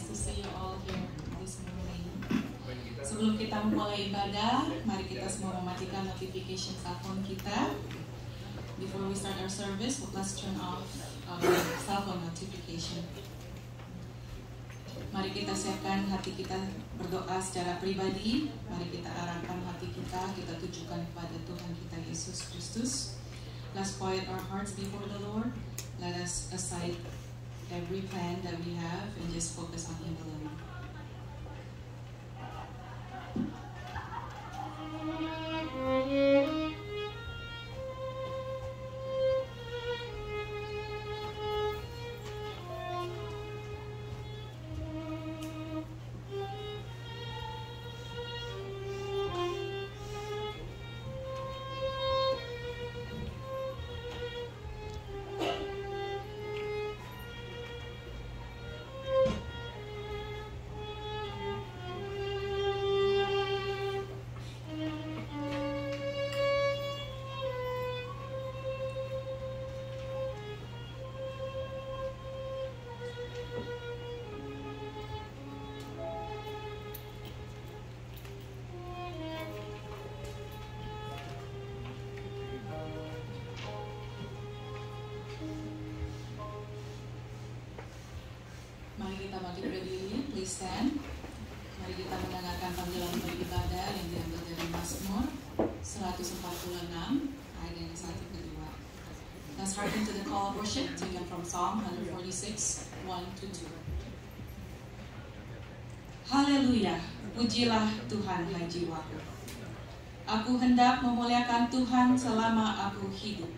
to see you all here this morning. Sebelum kita memulai ibadah, mari kita semua mematikan notification cell phone kita. Before we start our service, let's turn off our cell phone notification. Mari kita siapkan hati kita berdoa secara pribadi. Mari kita arahkan hati kita tujukan kepada Tuhan kita Yesus Kristus. Let's quiet our hearts before the Lord. Let us aside every plan that we have and just focus on Him alone. Mari kita bangkit berdiri, please stand. Mari kita mendengarkan panggilan beribadah yang diambil dari Mazmur 146 ayat yang 1-2. Let's hearken to the call of worship taken from Psalm 146, 1-2. Haleluya, pujilah Tuhan hai jiwaku. Aku hendak memuliakan Tuhan selama aku hidup,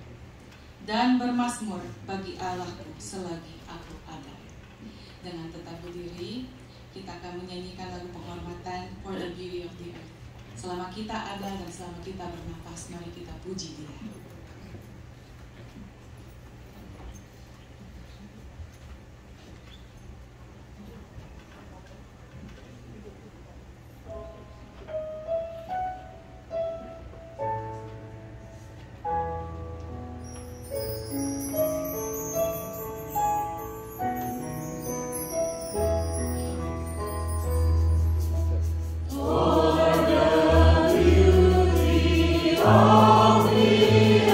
dan bermazmur bagi Allahku selagi aku ada. Dengan tetap berdiri, kita akan menyanyikan lagu penghormatan For the Beauty of the Earth. Selama kita ada dan selama kita bernafas, mari kita puji Dia. Of the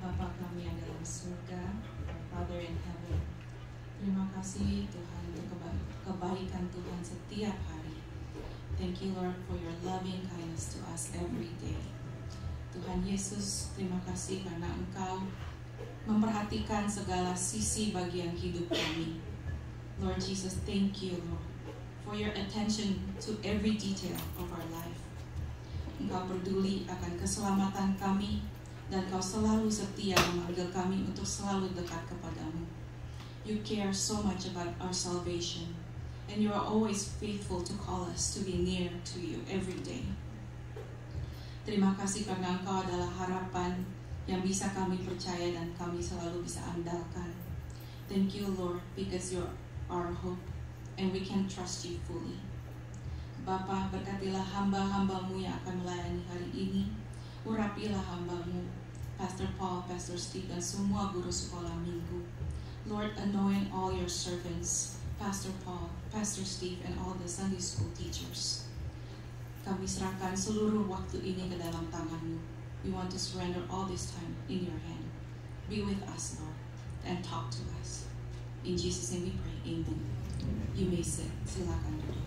Bapa kami yang dalam surga, Father in heaven. Terima kasih Tuhan untuk kebaikan Tuhan setiap hari. Thank you Lord for your loving kindness to us every day. Tuhan Yesus, terima kasih karena Engkau memperhatikan segala sisi bagian hidup kami. Lord Jesus, thank you Lord for your attention to every detail of our life. Engkau peduli akan keselamatan kami, dan Kau selalu setia memanggil kami untuk selalu dekat kepadamu. You care so much about our salvation, and you are always faithful to call us to be near to you every day. Terima kasih karena Engkau adalah harapan yang bisa kami percaya dan kami selalu bisa andalkan. Thank you Lord, because you are our hope, and we can trust you fully. Bapa, berkatilah hamba-hambamu yang akan melayani hari ini. Urapilah hambamu, Pastor Paul, Pastor Steve, dan semua guru sekolah minggu. Lord, anoint all your servants, Pastor Paul, Pastor Steve, and all the Sunday school teachers. Kami serahkan seluruh waktu ini ke dalam tangan-Mu. We want to surrender all this time in your hand. Be with us, Lord, and talk to us. In Jesus' name we pray, amen. You may sit. Silakan duduk.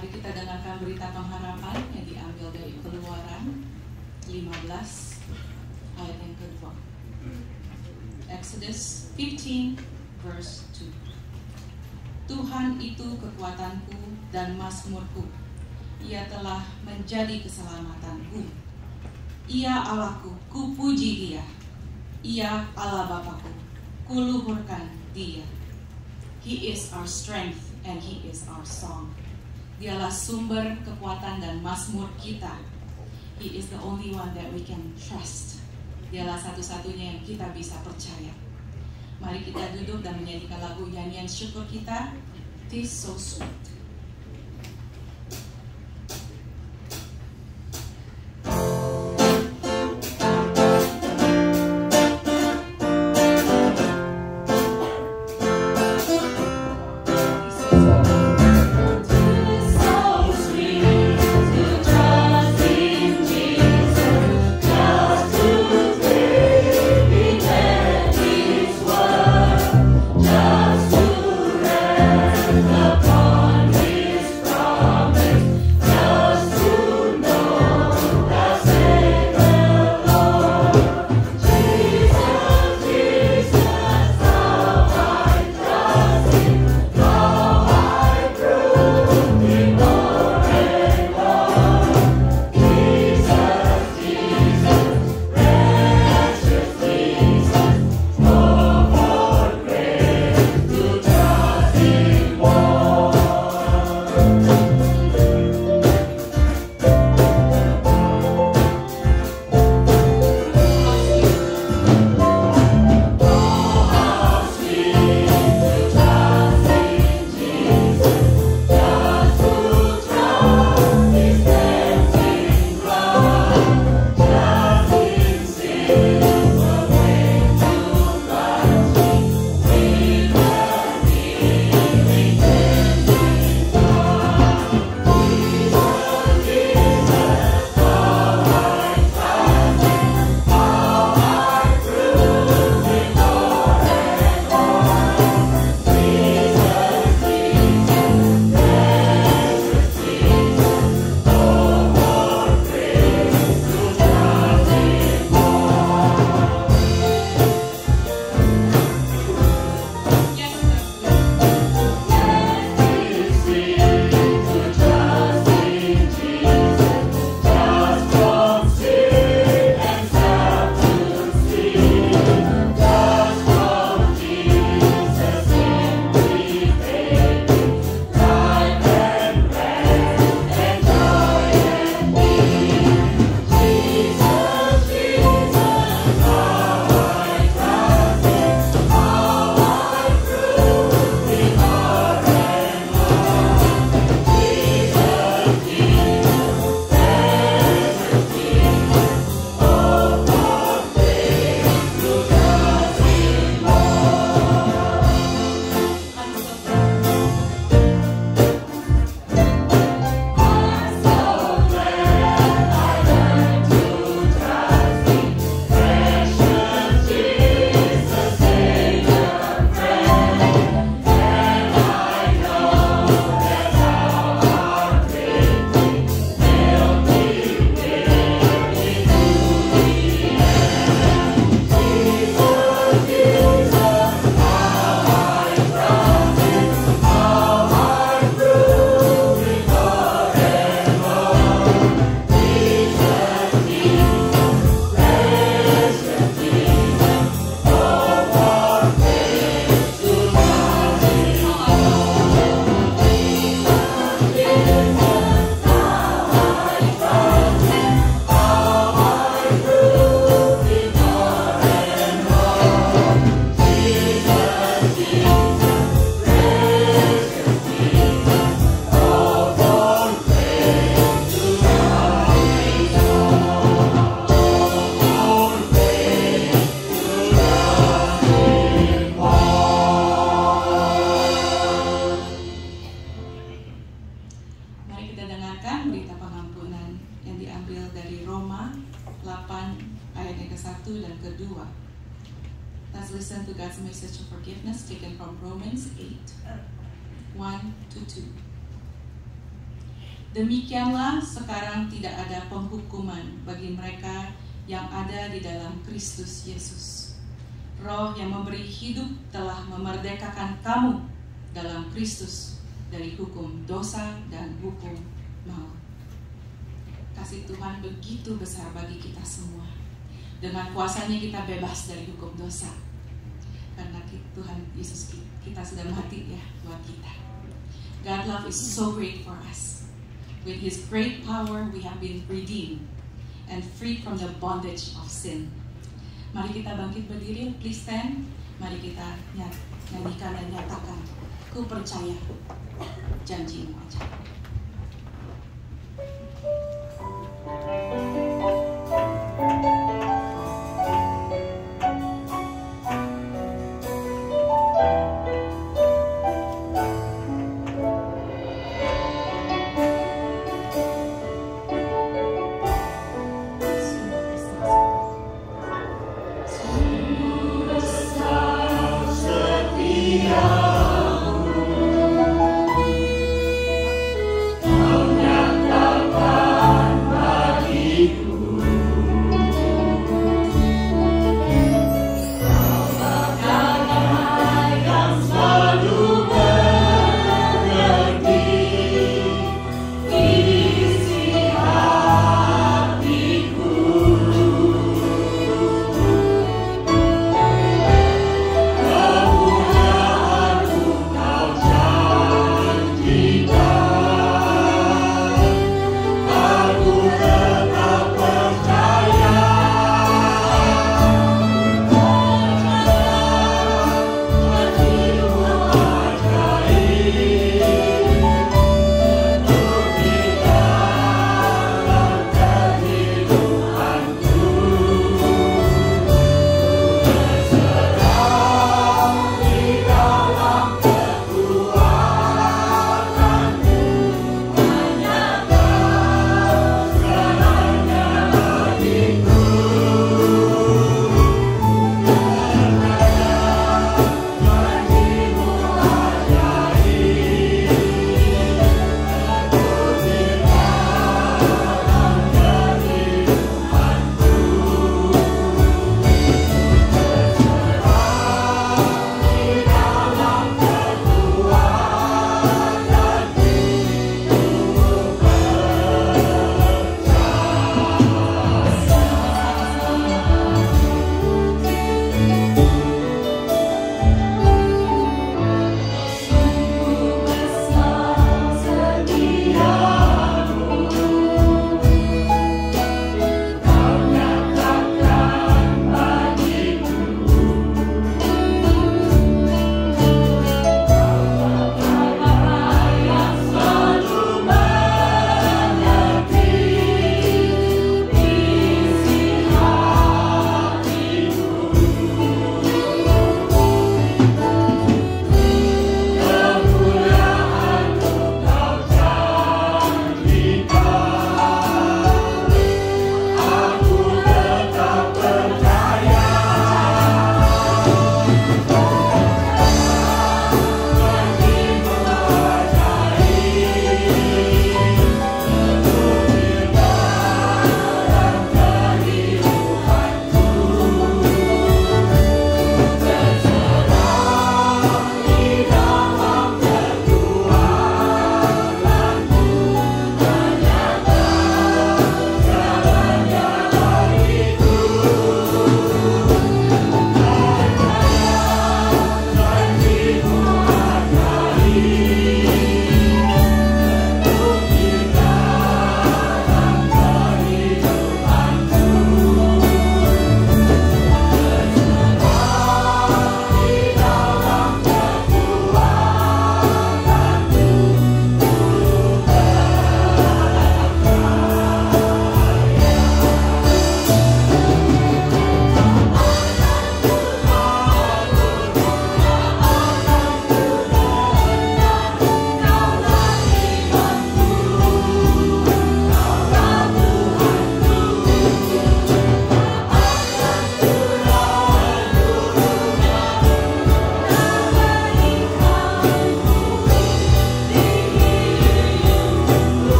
Mari kita dengarkan berita pengharapan yang diambil dari Keluaran 15 ayat yang kedua. Exodus 15 verse 2. Tuhan itu kekuatanku dan mazmurku. Ia telah menjadi keselamatanku. Ia Allahku, kupuji Dia. Ia Allah Bapakku, kuluhurkan Dia. He is our strength and He is our song. Dialah sumber kekuatan dan mazmur kita. He is the only one that we can trust. Dialah satu-satunya yang kita bisa percaya. Mari kita duduk dan menyanyikan lagu nyanyian syukur kita. It is so sweet. More. dan kedua. Let's listen to God's message of forgiveness taken from Romans 8:1-2. Demikianlah sekarang tidak ada penghukuman bagi mereka yang ada di dalam Kristus Yesus. Roh yang memberi hidup telah memerdekakan kamu dalam Kristus dari hukum dosa dan hukum maut. Kasih Tuhan begitu besar bagi kita semua. Dengan kuasanya kita bebas dari hukum dosa. Karena Tuhan Yesus kita sudah mati ya buat kita. God's love is so great for us. With His great power we have been redeemed and freed from the bondage of sin. Mari kita bangkit berdiri, please stand. Mari kita nyanyikan dan nyatakan, ku percaya janji-Mu aja.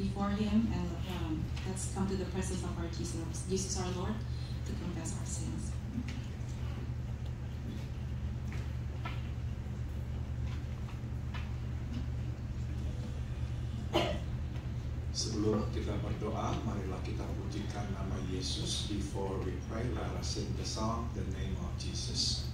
before Him, and let's come to the presence of our Jesus our Lord, to confess our sins. Sebelum kita berdoa, marilah kita pujikan nama Yesus. Before we pray, let us sing the song, The Name of Jesus.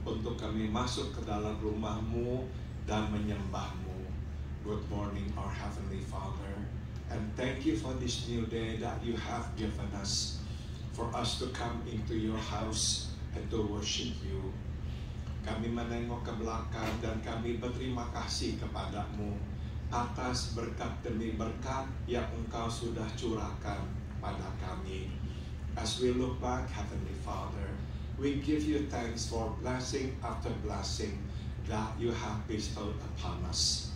Untuk kami masuk ke dalam rumah-Mu dan menyembah-Mu. Good morning, our Heavenly Father, and thank you for this new day that you have given us, for us to come into your house and to worship you. Kami menengok ke belakang dan kami berterima kasih kepada-Mu atas berkat demi berkat yang Engkau sudah curahkan pada kami. As we look back, Heavenly Father, we give you thanks for blessing after blessing that you have bestowed upon us.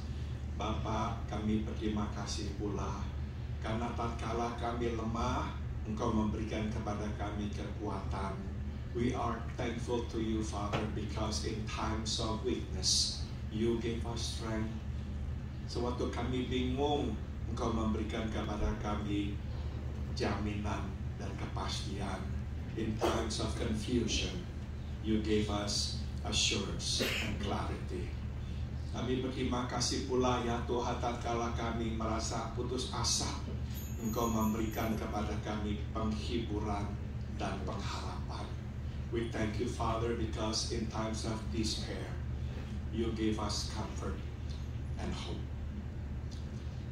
Bapa, kami berterima kasih pula karena tatkala kami lemah, Engkau memberikan kepada kami kekuatan. We are thankful to you, Father, because in times of weakness, you give us strength. Sewaktu kami bingung, Engkau memberikan kepada kami jaminan dan kepastian. In times of confusion, you gave us assurance and clarity. Kami berterima kasih pula ya Tuhan, tatkala kami merasa putus asa, Engkau memberikan kepada kami penghiburan dan pengharapan. We thank you, Father, because in times of despair, you gave us comfort and hope.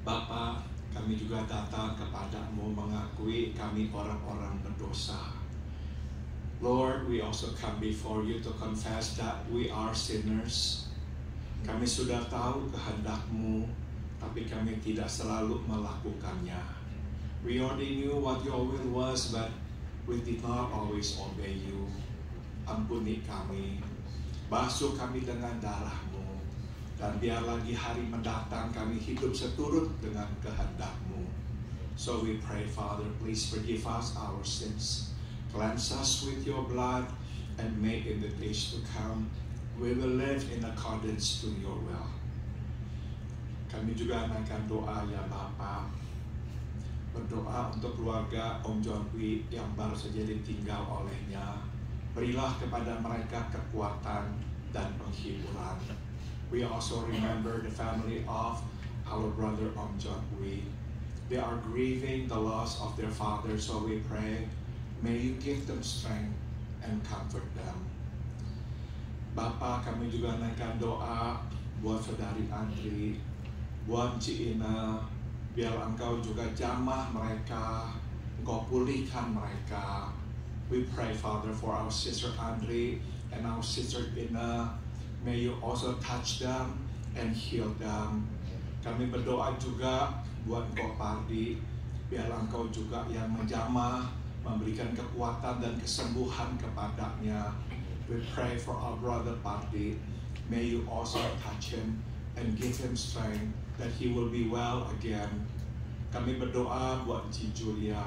Bapa, kami juga datang kepada-Mu mengakui kami orang-orang berdosa. Lord, we also come before you to confess that we are sinners. Kami sudah tahu kehendak-Mu, tapi kami tidak selalu melakukannya. We already knew what your will was, but we did not always obey you. Ampuni kami, basuh kami dengan darah-Mu, dan biarlah di hari mendatang kami hidup seturut dengan kehendak-Mu. So we pray, Father, please forgive us our sins. Cleanse us with your blood, and may in the days to come, we will live in accordance to your will. Kami juga naikkan doa ya Bapa. Berdoa untuk keluarga Om John Wee yang baru saja ditinggal olehnya. Berilah kepada mereka kekuatan dan penghiburan. We also remember the family of our brother Om John Wee. They are grieving the loss of their father, so we pray, may you give them strength and comfort them. Bapa, kami juga naikkan doa buat saudari Andri, buat Ci Ina, biar Engkau juga jamah mereka, Engkau pulihkan mereka. We pray, Father, for our sister Andri and our sister Ina. May you also touch them and heal them. Kami berdoa juga buat Engkau Pardi, biar Engkau juga yang menjamah, memberikan kekuatan dan kesembuhan kepadanya. We pray for our brother Pardi. May you also touch him and give him strength that he will be well again. Kami berdoa buat Ci Julia,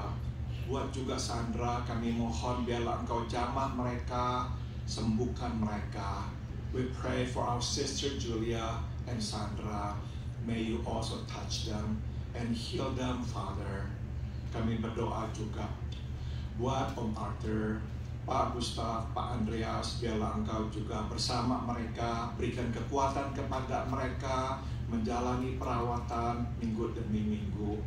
buat juga Sandra. Kami mohon biarlah Engkau jamah mereka, sembuhkan mereka. We pray for our sister Julia and Sandra. May you also touch them and heal them, Father. Kami berdoa juga buat Om Arthur, Pak Gustaf, Pak Andreas, biarlah Engkau juga bersama mereka, berikan kekuatan kepada mereka menjalani perawatan minggu demi minggu.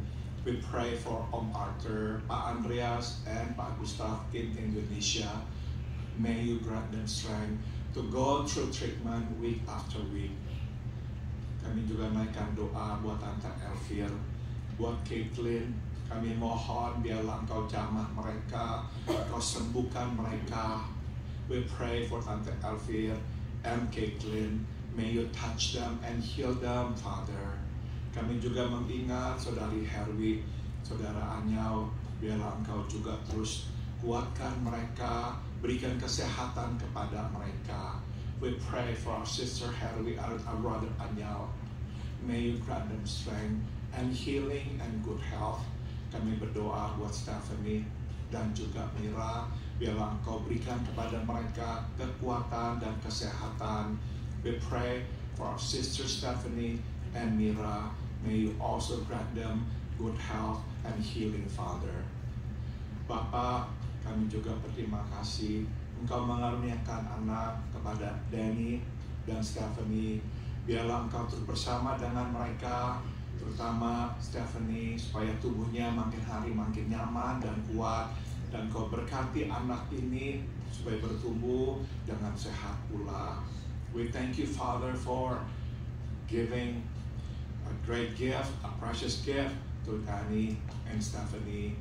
We pray for Om Arthur, Pak Andreas, and Pak Gustaf in Indonesia. May you grant them strength to go through treatment week after week. Kami juga naikkan doa buat Tante Elvir, buat Caitlin. Kami mohon biarlah Engkau jamah mereka, Engkau sembuhkan mereka. We pray for Tante Elvir and Caitlin. May you touch them and heal them, Father. Kami juga mengingat Saudari Herwi, Saudara Anyau, biarlah Engkau juga terus kuatkan mereka, berikan kesehatan kepada mereka. We pray for our sister Herwi and our brother Anyau. May you grant them strength and healing and good health. Kami berdoa buat Stephanie dan juga Mira, biarlah Engkau berikan kepada mereka kekuatan dan kesehatan. We pray for our sister Stephanie and Mira. May you also grant them good health and healing, Father. Bapa, kami juga berterima kasih Engkau mengaruniakan anak kepada Danny dan Stephanie. Biarlah Engkau terus bersama dengan mereka, terutama Stephanie, supaya tubuhnya makin hari makin nyaman dan kuat, dan Kau berkati anak ini supaya bertumbuh dengan sehat pula. We thank you, Father, for giving a great gift, a precious gift to Danny and Stephanie.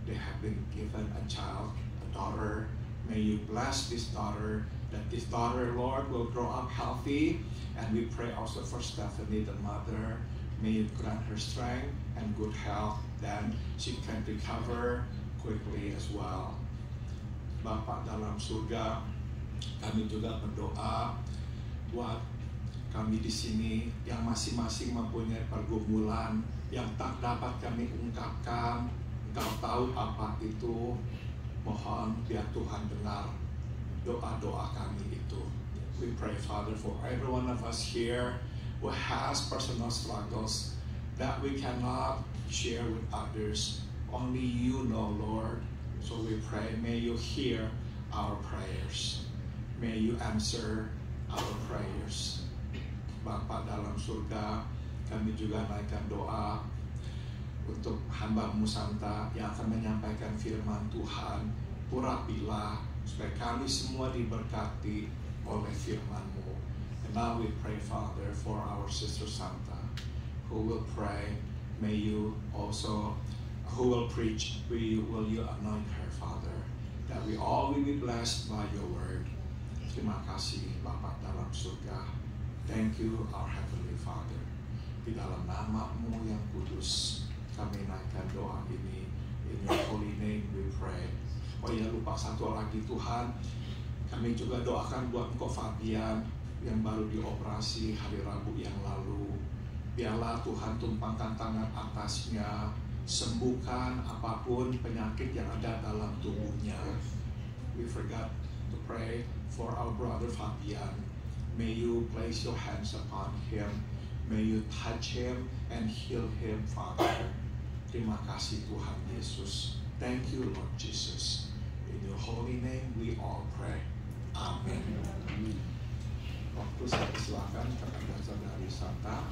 They have been given a child, a daughter. May you bless this daughter, that this daughter, Lord, will grow up healthy. And we pray also for Stephanie, the mother. May you grant her strength and good health, then she can recover quickly as well. Bapa dalam surga, kami juga berdoa buat kami di sini yang masing-masing mempunyai pergumulan yang tak dapat kami ungkapkan. Engkau tahu apa itu. Mohon biar Tuhan dengar doa-doa kami itu. We pray, Father, for every one of us here who has personal struggles that we cannot share with others. Only you know, Lord. So we pray, may you hear our prayers. May you answer our prayers. Bapa dalam surga, kami juga naikkan doa untuk hamba-Mu Santa yang akan menyampaikan firman Tuhan. Urapilah supaya kami semua diberkati oleh firman-Mu. And now we pray, Father, for our sister Santa, who will pray. May you also, who will preach, will you anoint her, Father, that we all will be blessed by your word. Terima kasih, Bapa dalam surga. Thank you, our Heavenly Father. Di dalam nama-Mu yang kudus, kami naikkan doa ini. In your holy name we pray. Oh ya, lupa satu lagi, Tuhan. Kami juga doakan buat Engkau Fabian yang baru dioperasi hari Rabu yang lalu. Biarlah Tuhan tumpangkan tangan atasnya, sembuhkan apapun penyakit yang ada dalam tubuhnya. we forgot to pray for our brother Fabian. May you place your hands upon him. May you touch him and heal him, Father. Terima kasih Tuhan Yesus. Thank you, Lord Jesus. In your holy name we all pray. Amen. Waktu saya persilakan kepada saudari Santa.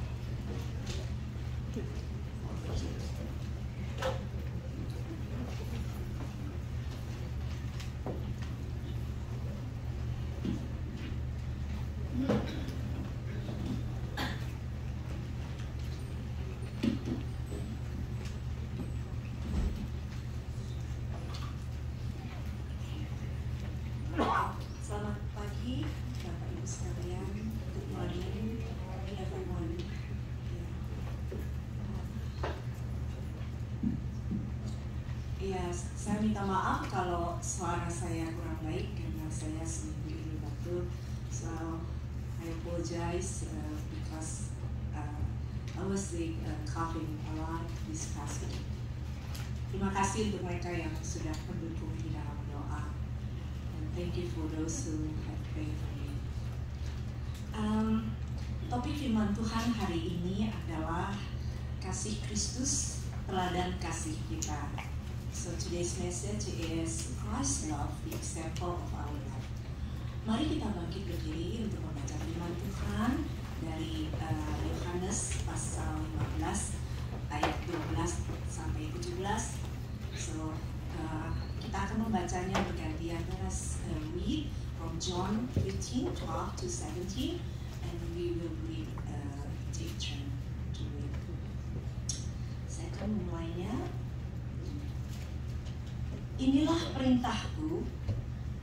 Selamat pagi, Bapak Ibu sekalian. Good morning, everyone. Ya, saya minta maaf kalau suara saya kurang baik karena saya seminggu ini batuk. So I apologize because I was coughing a lot this past week. Terima kasih untuk mereka yang sudah mendukung di dalam doa. Thank you for those who have prayed for me. Topik firman Tuhan hari ini adalah kasih Kristus, teladan kasih kita. So today's message is Christ's love, the example of our life. Mari kita bangkit berdiri untuk membaca firman Tuhan dari Yohanes pasal 15 ayat 12 sampai 17. So kita akan membacanya bergantian. Let us read from John 15, 12 to 17, and we will read take turn to read. Saya akan memulainya. Inilah perintahku,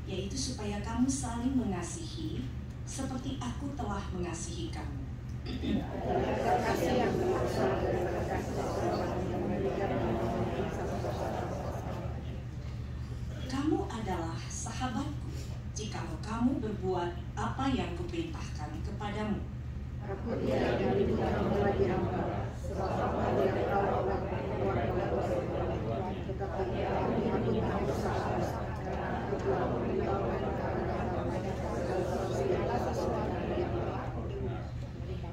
yaitu supaya kamu saling mengasihi, seperti aku telah mengasihi kamu. Kamu adalah sahabatku jikalau kamu berbuat apa yang kuperintahkan kepadamu. Aku tidak dari kamu lagi hamba, sebab apa yang kau lakukan tetapi aku tidak bersalah, karena aku telah memberitahukan segala sesuatu yang berlaku.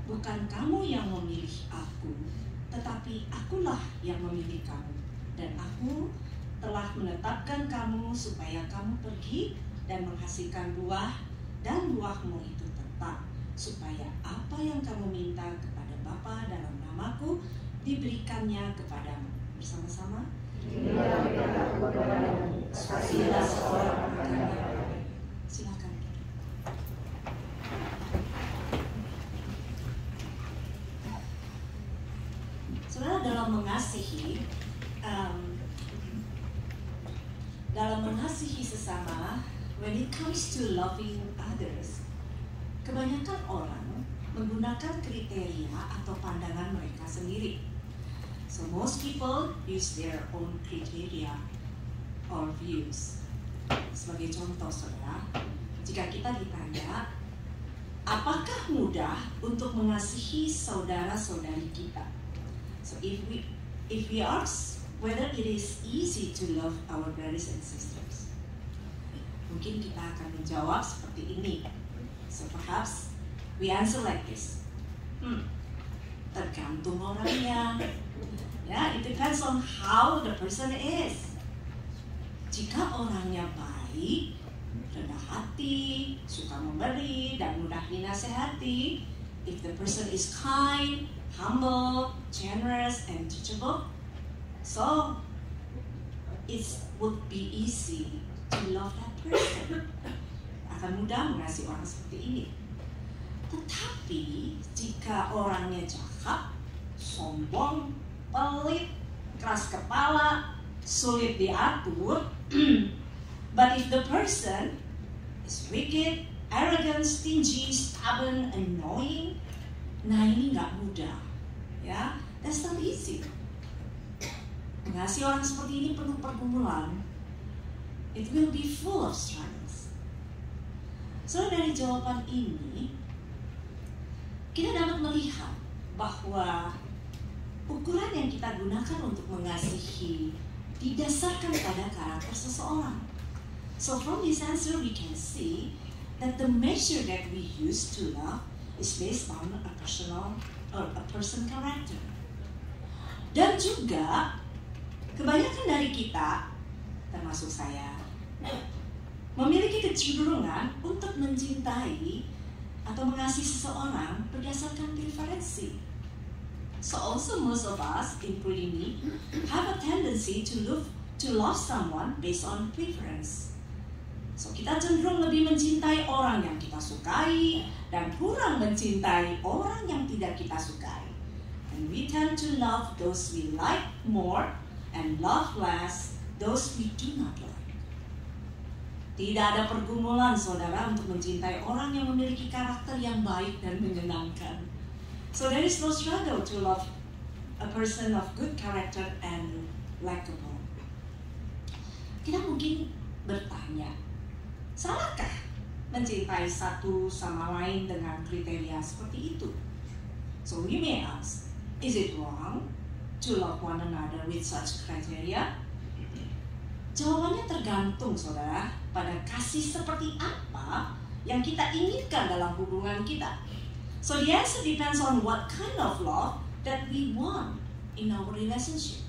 Bukan kamu yang memilih aku, tetapi akulah yang memilih kamu, dan aku telah menetapkan kamu supaya kamu pergi dan menghasilkan buah, dan buahmu itu tetap, supaya apa yang kamu minta kepada Bapa dalam namaku diberikannya kepadamu. Bersama-sama. Kasihlah seorang akan yang lain. Silakan. Saudara, dalam mengasihi sesama, when it comes to loving others, kebanyakan orang menggunakan kriteria atau pandangan mereka sendiri. So most people use their own criteria or views. Sebagai contoh, saudara, jika kita ditanya, apakah mudah untuk mengasihi saudara-saudari kita? So if we ask whether it is easy to love our brothers and sisters, mungkin kita akan menjawab seperti ini. So perhaps we answer like this. Tergantung orangnya. Ya, it depends on how the person is. Jika orangnya baik, rendah hati, suka memberi, dan mudah dinasehati, if the person is kind, humble, generous, and teachable, so it would be easy to love that person. Akan mudah mengasihi orang seperti ini. Tetapi jika orangnya jahat, sombong, pelit, keras kepala, sulit diatur, but if the person is wicked, arrogant, stingy, stubborn, annoying, nah ini nggak mudah, ya, that's not easy. Mengasihi orang seperti ini penuh pergumulan. It will be full of struggles. So dari jawaban ini, kita dapat melihat bahwa ukuran yang kita gunakan untuk mengasihi didasarkan pada karakter seseorang. So from this answer we can see that the measure that we use to love is based on a person character. Dan juga kebanyakan dari kita, termasuk saya, memiliki kecenderungan untuk mencintai atau mengasihi seseorang berdasarkan preferensi. So also most of us, including me, have a tendency to love someone based on preference. So kita cenderung lebih mencintai orang yang kita sukai dan kurang mencintai orang yang tidak kita sukai. And we tend to love those we like more and love less those we do not like. Tidak ada pergumulan, saudara, untuk mencintai orang yang memiliki karakter yang baik dan menyenangkan. So there is no struggle to love a person of good character and likable. Kita mungkin bertanya, salahkah mencintai satu sama lain dengan kriteria seperti itu? So we may ask, is it wrong to love one another with such criteria? Jawabannya tergantung, saudara, pada kasih seperti apa yang kita inginkan dalam hubungan kita. So the answer depends on what kind of love that we want in our relationship.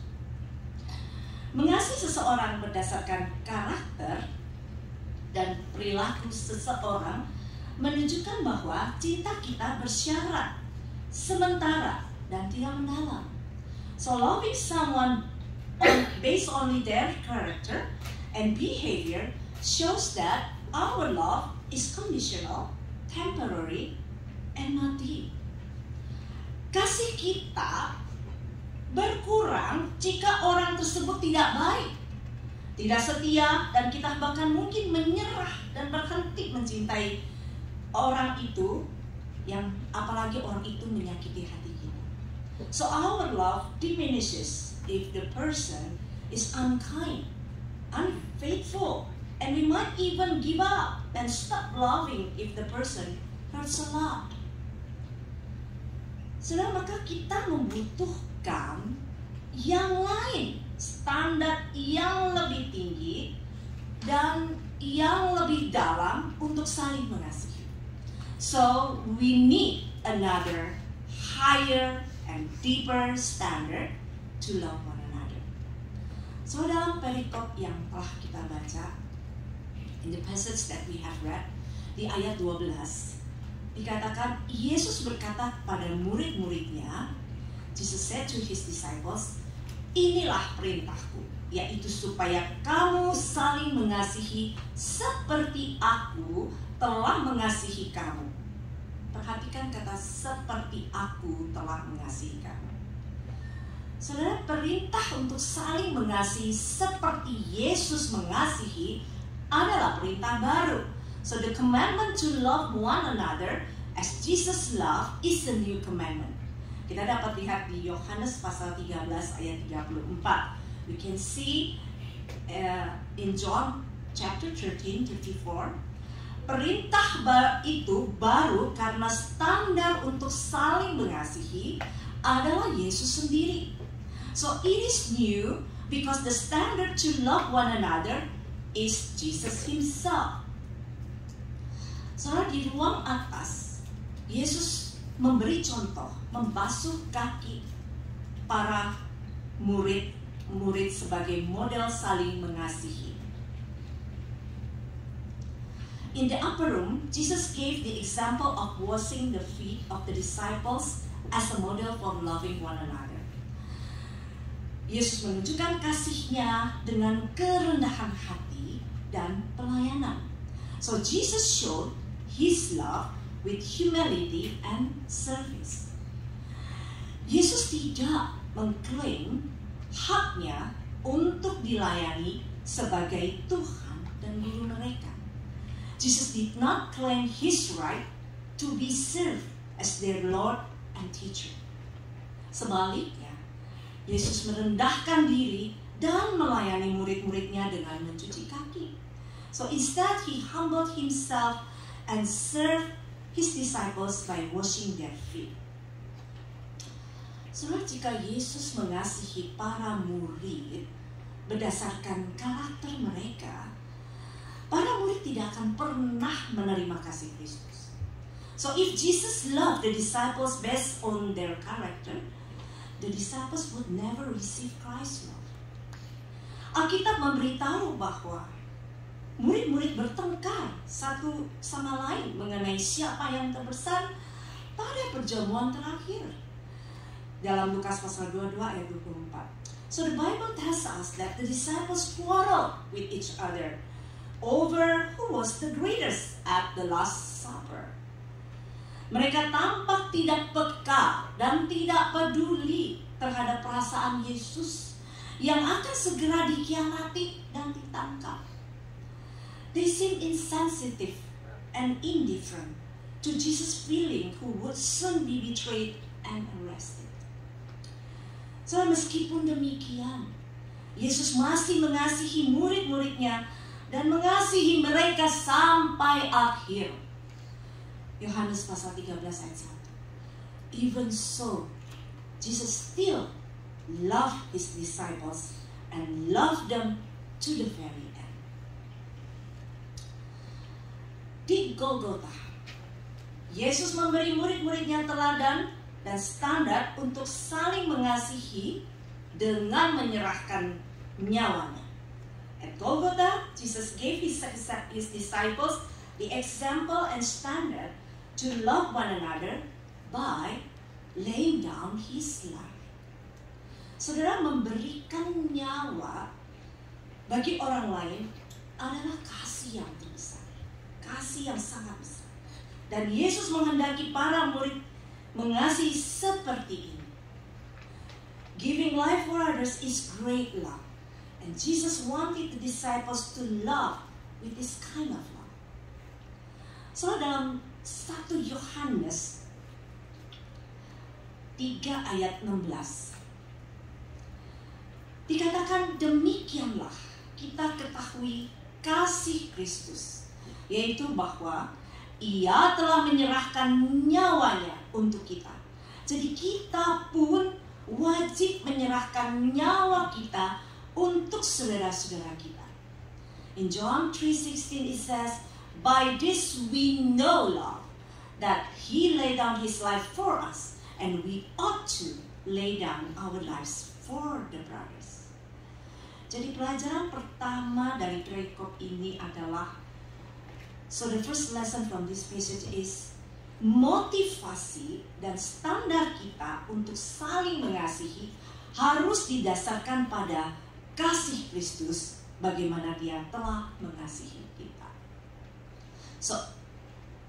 Mengasihi seseorang berdasarkan karakter dan perilaku seseorang menunjukkan bahwa cinta kita bersyarat, sementara, dan tidak mendalam. So loving someone based only their character and behavior shows that our love is conditional, temporary, and not deep. Kasih kita berkurang jika orang tersebut tidak baik, tidak setia, dan kita bahkan mungkin menyerah dan berhenti mencintai orang itu, yang apalagi orang itu menyakiti hati kita. So our love diminishes if the person is unkind, unfaithful, and we might even give up and stop loving if the person hurts a lot. Saudara, maka kita membutuhkan yang lain, standar yang lebih tinggi dan yang lebih dalam untuk saling mengasihi. So we need another higher and deeper standard to love one another. So dalam perikop yang telah kita baca, in the passage that we have read, di ayat 12, dikatakan Yesus berkata pada murid-muridnya, Jesus said to his disciples, inilah perintahku, yaitu supaya kamu saling mengasihi seperti aku telah mengasihi kamu. Perhatikan kata seperti aku telah mengasihi kamu. Saudara, perintah untuk saling mengasihi seperti Yesus mengasihi adalah perintah baru. So the commandment to love one another as Jesus loved is a new commandment. Kita dapat lihat di Yohanes pasal 13 ayat 34. We can see in John chapter 13:54. Perintah itu baru karena standar untuk saling mengasihi adalah Yesus sendiri. So it is new because the standard to love one another is Jesus himself. Soalnya di ruang atas, Yesus memberi contoh, membasuh kaki para murid sebagai model saling mengasihi. In the upper room, Jesus gave the example of washing the feet of the disciples as a model for loving one another. Yesus menunjukkan kasihnya dengan kerendahan hati dan pelayanan. So Jesus showed his love with humility and service. Yesus tidak mengklaim haknya untuk dilayani sebagai Tuhan dan guru mereka. Jesus did not claim his right to be served as their Lord and teacher. Sebaliknya, Yesus merendahkan diri dan melayani murid-muridnya dengan mencuci kaki. So instead, he humbled himself and served his disciples by washing their feet. Saudara, jika Yesus mengasihi para murid berdasarkan karakter mereka, para murid tidak akan pernah menerima kasih Kristus. So if Jesus loved the disciples based on their character, the disciples would never receive Christ's love. Alkitab memberitahu bahwa murid-murid bertengkar satu sama lain mengenai siapa yang terbesar pada perjamuan terakhir. Dalam Lukas pasal 22 ayat 24. So the Bible tells us that the disciples quarreled with each other over who was the greatest at the Last Supper. Mereka tampak tidak peka dan tidak peduli terhadap perasaan Yesus yang akan segera dikhianati dan ditangkap. They seem insensitive and indifferent to Jesus' feeling who would soon be betrayed and arrested. So meskipun demikian, Yesus masih mengasihi murid-muridnya dan mengasihi mereka sampai akhir. Yohanes pasal 13 ayat 1. Even so, Jesus still loved his disciples and loved them to the very end. Di Golgota, Yesus memberi murid-muridnya teladan dan standar untuk saling mengasihi dengan menyerahkan nyawanya. At Golgotha, Jesus gave his disciples the example and standard to love one another by laying down his life. Saudara, memberikan nyawa bagi orang lain adalah kasih yang terbesar, kasih yang sangat besar. Dan Yesus menghendaki para murid mengasihi seperti ini. Giving life for others is great love. And Jesus wanted the disciples to love with this kind of love. So dalam 1 Yohanes 3 ayat 16 dikatakan, demikianlah kita ketahui kasih Kristus, yaitu bahwa Ia telah menyerahkan nyawanya untuk kita. Jadi kita pun wajib menyerahkan nyawa kita untuk saudara-saudara kita. In John 3:16 it says, by this we know love, that He laid down His life for us, and we ought to lay down our lives for the brothers. Jadi pelajaran pertama dari perikop ini adalah, so the first lesson from this passage is motivasi dan standar kita untuk saling mengasihi harus didasarkan pada kasih Kristus, bagaimana Dia telah mengasihi kita. So,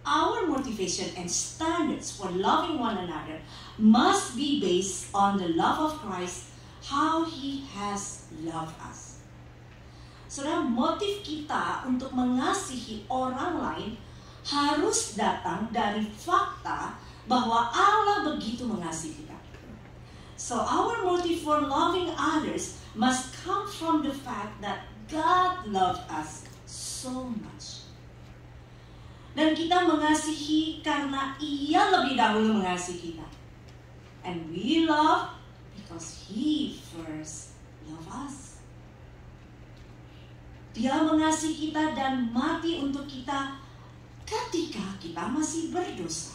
our motivation and standards for loving one another must be based on the love of Christ, how He has loved us. Saudara, motif kita untuk mengasihi orang lain harus datang dari fakta bahwa Allah begitu mengasihi kita. So our motive for loving others must come from the fact that God loved us so much. Dan kita mengasihi karena Ia lebih dahulu mengasihi kita. And we love because He first loved us. Dia mengasihi kita dan mati untuk kita ketika kita masih berdosa.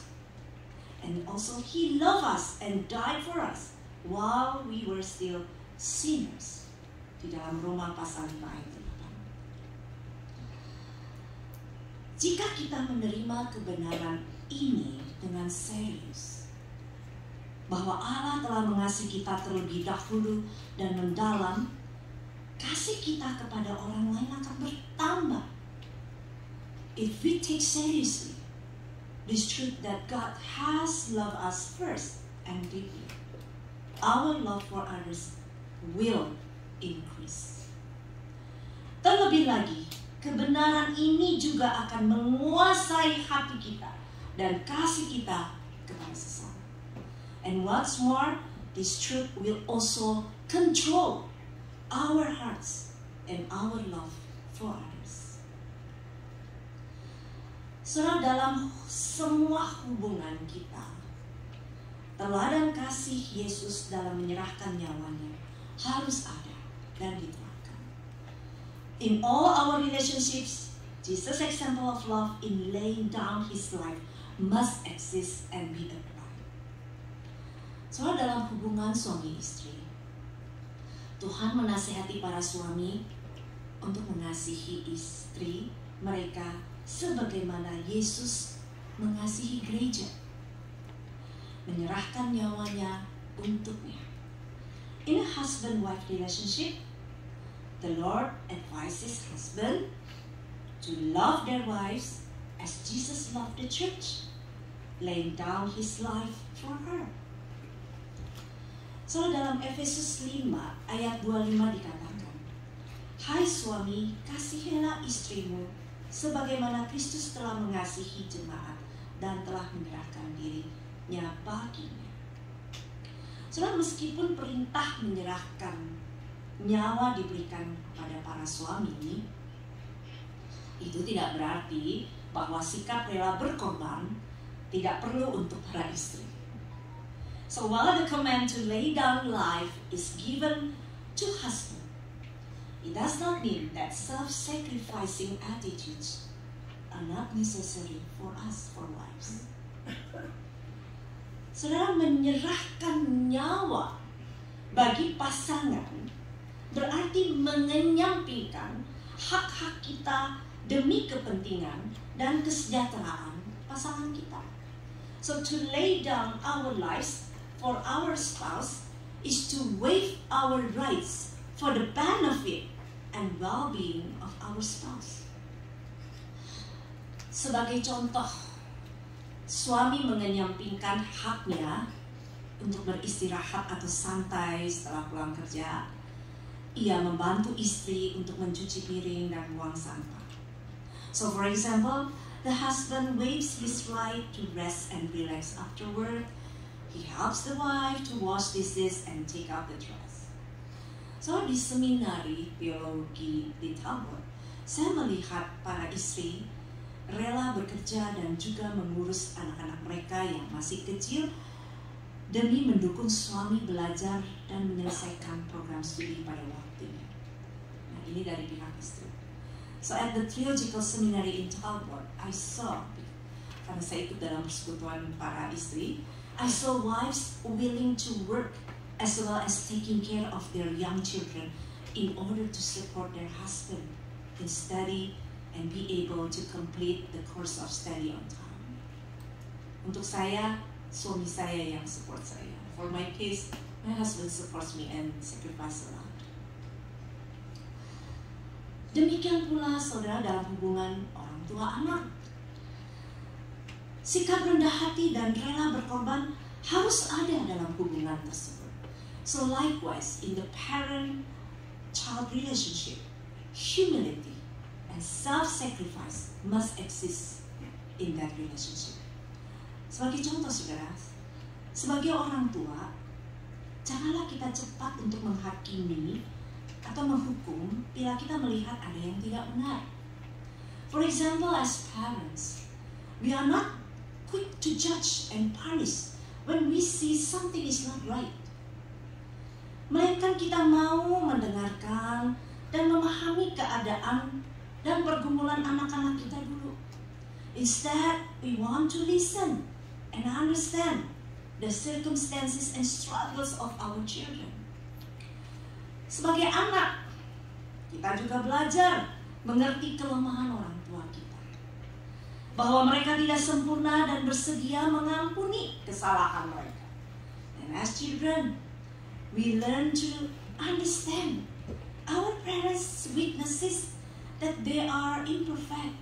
And also He loved us and died for us while we were still sinners. Di dalam Roma pasal 5 ayat 8. Jika kita menerima kebenaran ini dengan serius, bahwa Allah telah mengasihi kita terlebih dahulu dan mendalam, kasih kita kepada orang lain akan bertambah. If we take seriously this truth that God has loved us first and deeply, our love for others will increase. Terlebih lagi, kebenaran ini juga akan menguasai hati kita dan kasih kita kepada sesama. And what's more, this truth will also control our hearts and our love for others. Saudara, dalam semua hubungan kita, teladan kasih Yesus dalam menyerahkan nyawanya harus ada dan diterapkan. In all our relationships, Jesus' example of love in laying down his life must exist and be applied. Soalnya dalam hubungan suami istri, Tuhan menasihati para suami untuk mengasihi istri mereka sebagaimana Yesus mengasihi gereja, menyerahkan nyawanya untuknya. In a husband-wife relationship, the Lord advises husband to love their wives as Jesus loved the church, laying down his life for her. So dalam Efesus 5 ayat 25 dikatakan, hai suami, kasihilah istrimu sebagaimana Kristus telah mengasihi jemaat dan telah menyerahkan dirinya baginya. Saudara, meskipun perintah menyerahkan nyawa diberikan kepada para suami ini, itu tidak berarti bahwa sikap rela berkorban tidak perlu untuk para istri. So while the command to lay down life is given to husband, it does not mean that self-sacrificing attitudes are not necessary for us, for wives. Saudara, menyerahkan nyawa bagi pasangan berarti mengenyampingkan hak-hak kita demi kepentingan dan kesejahteraan pasangan kita. So to lay down our lives for our spouse is to waive our rights for the benefit and well-being of our spouse. Sebagai contoh, suami mengenyampingkan haknya untuk beristirahat atau santai setelah pulang kerja. Ia membantu istri untuk mencuci piring dan buang sampah. So for example, the husband waives his right to rest and relax after work. He helps the wife to wash dishes and take out the trash. So di seminari teologi di Talbot, saya melihat para istri rela bekerja dan juga mengurus anak-anak mereka yang masih kecil demi mendukung suami belajar dan menyelesaikan program studi pada waktunya. Nah, ini dari pihak istri. So at the Theological Seminary in Talbot, I saw, karena saya ikut dalam persekutuan para istri, I saw wives willing to work as well as taking care of their young children in order to support their husband in study and be able to complete the course of study on time. Untuk saya, suami saya yang support saya. For my case, my husband supports me and sacrifice a lot. Demikian pula saudara dalam hubungan orang tua anak. Sikap rendah hati dan rela berkorban harus ada dalam hubungan tersebut. So likewise, in the parent-child relationship, humility and self-sacrifice must exist in that relationship. Sebagai contoh saudara, sebagai orang tua, janganlah kita cepat untuk menghakimi atau menghukum bila kita melihat ada yang tidak benar. For example, as parents, we are not quick to judge and punish when we see something is not right. Melainkan kita mau mendengarkan dan memahami keadaan dan pergumulan anak-anak kita dulu. Instead, we want to listen and understand the circumstances and struggles of our children. Sebagai anak, kita juga belajar mengerti kelemahan orang tua kita. Bahwa mereka tidak sempurna dan bersedia mengampuni kesalahan mereka. And as children, we learn to understand our parents' weaknesses, that they are imperfect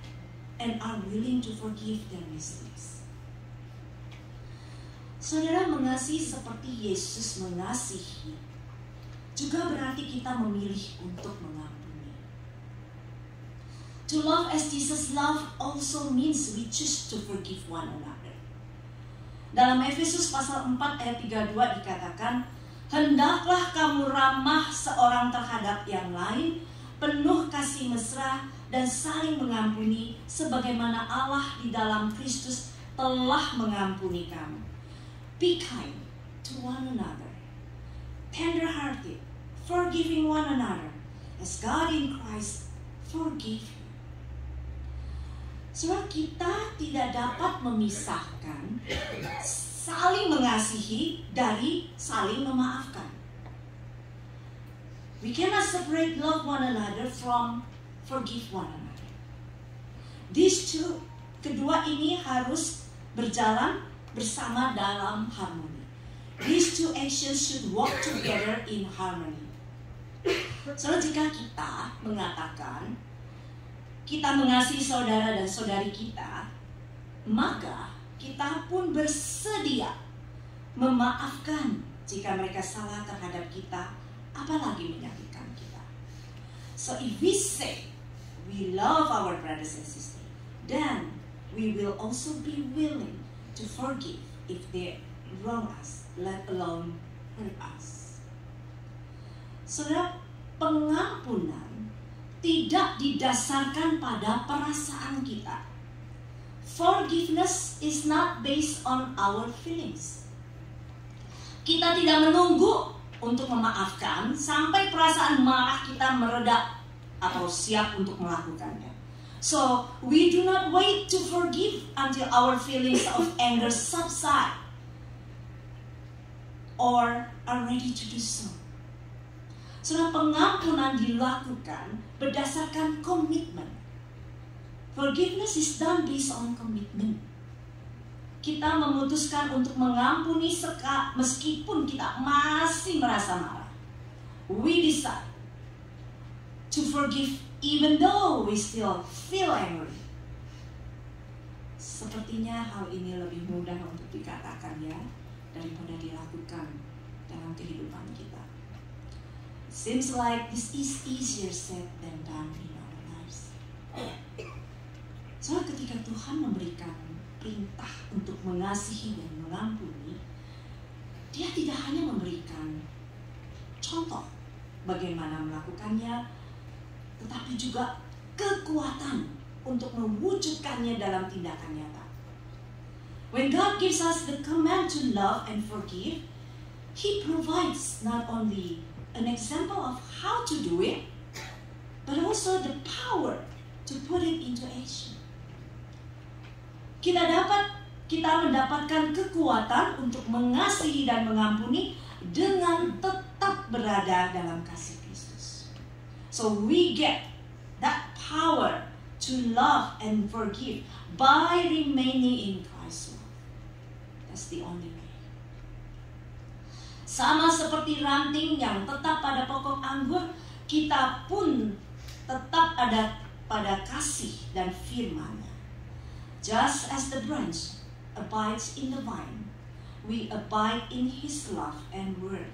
and are willing to forgive their mistakes. Saudara, mengasihi seperti Yesus mengasihi juga berarti kita memilih untuk mengampuni. To love as Jesus loved also means we choose to forgive one another. Dalam Efesus pasal 4 ayat 32 dikatakan, hendaklah kamu ramah seorang terhadap yang lain, penuh kasih mesra dan saling mengampuni sebagaimana Allah di dalam Kristus telah mengampuni kamu. Be kind to one another, tender-hearted, forgiving one another, as God in Christ forgave you. Saudara, kita tidak dapat memisahkan saling mengasihi dari saling memaafkan. We cannot separate love one another from forgive one another. These two, kedua ini harus berjalan bersama dalam harmoni. These two actions should walk together in harmony. So, jika kita mengatakan kita mengasihi saudara dan saudari kita, maka kita pun bersedia memaafkan jika mereka salah terhadap kita, apalagi menyakitkan kita. So if we say we love our brothers and sisters, then we will also be willing to forgive if they wrong us, let alone hurt us. Saudara, pengampunan tidak didasarkan pada perasaan kita. Forgiveness is not based on our feelings. Kita tidak menunggu untuk memaafkan sampai perasaan marah kita mereda atau siap untuk melakukannya. So, we do not wait to forgive until our feelings of anger subside or are ready to do so. Saudara, pengampunan dilakukan berdasarkan komitmen. Forgiveness is done based on commitment. Kita memutuskan untuk mengampuni meskipun kita masih merasa marah. We decide to forgive even though we still feel angry. Sepertinya hal ini lebih mudah untuk dikatakan ya daripada dilakukan dalam kehidupan kita. Seems like this is easier said than done in our lives. Soalnya ketika Tuhan memberikan perintah untuk mengasihi dan mengampuni, Dia tidak hanya memberikan contoh bagaimana melakukannya, tetapi juga kekuatan untuk mewujudkannya dalam tindakan nyata. When God gives us the command to love and forgive, He provides not only an example of how to do it, but also the power to put it into action. Kita mendapatkan kekuatan untuk mengasihi dan mengampuni dengan tetap berada dalam kasih Kristus. So we get that power to love and forgive by remaining in Christ's love. That's the only way. Sama seperti ranting yang tetap pada pokok anggur, kita pun tetap ada pada kasih dan firman-Nya. Just as the branch abides in the vine, we abide in His love and word.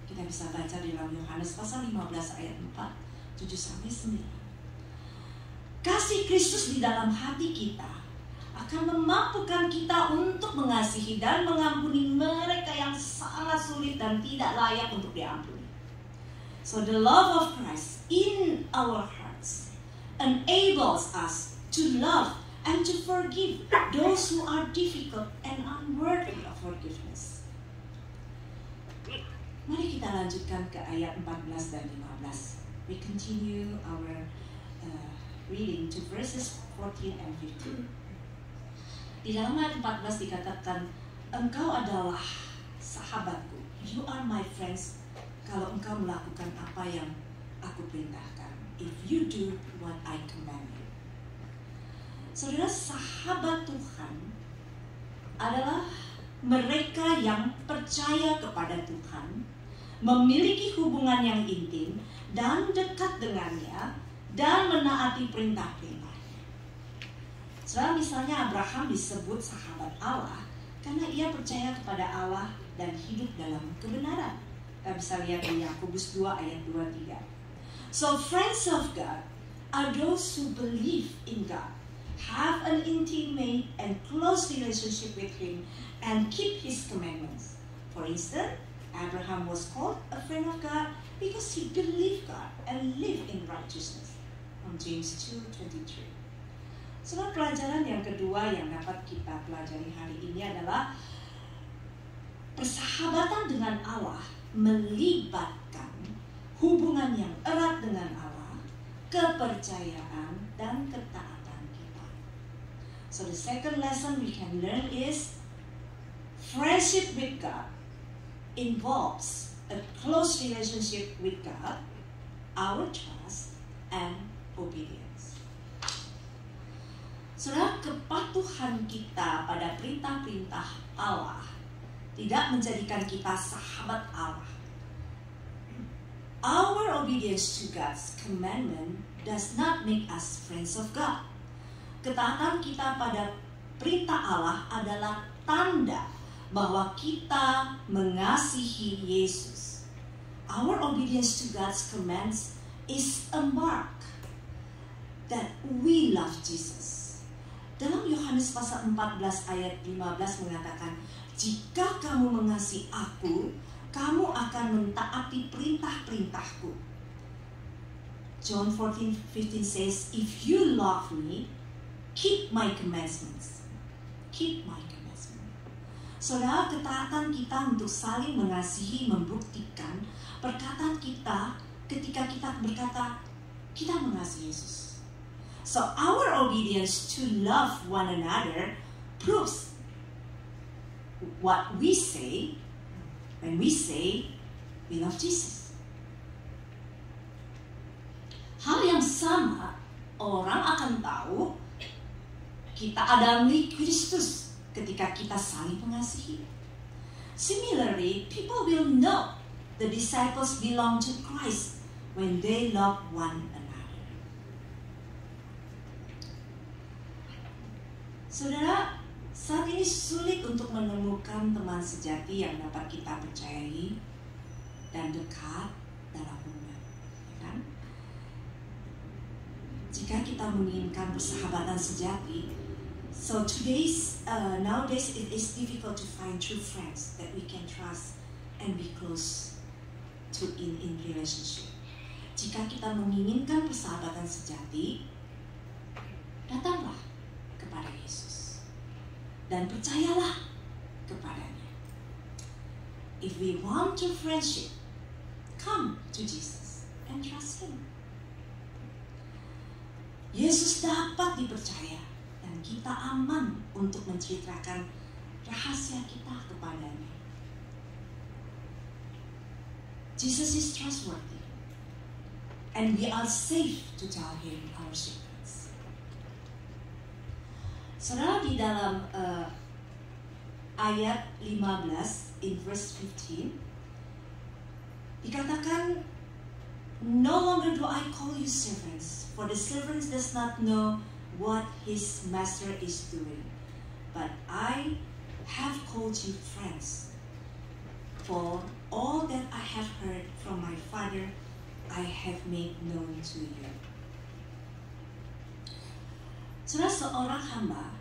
Kita bisa baca di dalam Yohanes pasal 15 ayat 4, 7-9. Kasih Kristus di dalam hati kita akan memampukan kita untuk mengasihi dan mengampuni mereka yang sangat sulit dan tidak layak untuk diampuni. So the love of Christ in our hearts enables us to love and to forgive those who are difficult and unworthy of forgiveness. Mari kita lanjutkan ke ayat 14 dan 15. We continue our reading to verses 14 and 15. Di dalam ayat 14 dikatakan, engkau adalah sahabatku. You are my friends. Kalau engkau melakukan apa yang aku perintahkan. If you do what I command you. Saudara, sahabat Tuhan adalah mereka yang percaya kepada Tuhan, memiliki hubungan yang intim dan dekat dengannya, dan menaati perintah-perintah. Saudara, misalnya Abraham disebut sahabat Allah karena ia percaya kepada Allah dan hidup dalam kebenaran. Kita bisa lihat di Yakobus 2 ayat 2-3. So friends of God are those who believe in God, have an intimate and close relationship with Him, and keep His commandments. For instance, Abraham was called a friend of God because he believed God and lived in righteousness. From James 2:23. Saudara, pelajaran yang kedua yang dapat kita pelajari hari ini adalah persahabatan dengan Allah melibatkan hubungan yang erat dengan Allah, kepercayaan dan ketaatan kita. So the second lesson we can learn is friendship with God involves a close relationship with God, our trust, and obedience. Saudara, kepatuhan kita pada perintah-perintah Allah tidak menjadikan kita sahabat Allah. Our obedience to God's commandment does not make us friends of God. Ketaatan kita pada perintah Allah adalah tanda bahwa kita mengasihi Yesus. Our obedience to God's commands is a mark that we love Jesus. Dalam Yohanes pasal 14 ayat 15 mengatakan, jika kamu mengasihi aku, kamu akan mentaati perintah-perintahku. John 14:15 says, if you love me, keep my commandments. Keep my commandments. Saudara, ketaatan kita untuk saling mengasihi membuktikan perkataan kita ketika kita berkata, kita mengasihi Yesus. So our obedience to love one another proves what we say when we say we love Jesus. Hal yang sama, orang akan tahu kita adalah milik Kristus ketika kita saling mengasihi. Similarly, people will know the disciples belong to Christ when they love one another. Saudara, saat ini sulit untuk menemukan teman sejati yang dapat kita percayai dan dekat dalam hubungan, ya kan? Jika kita menginginkan persahabatan sejati, so nowadays it is difficult to find true friends that we can trust and be close to in relationship. Jika kita menginginkan persahabatan sejati, datanglah kepada Yesus dan percayalah kepadanya. If we want true friendship, come to Jesus and trust Him. Yesus dapat dipercaya dan kita aman untuk menceritakan rahasia kita kepadanya. Jesus is trustworthy and we are safe to tell Him our secrets. Saudara, di dalam ayat 15 in verse 15 dikatakan, no longer do I call you servants, for the servant does not know what his master is doing, but I have called you friends, for all that I have heard from my Father I have made known to you. Saudara, seorang hamba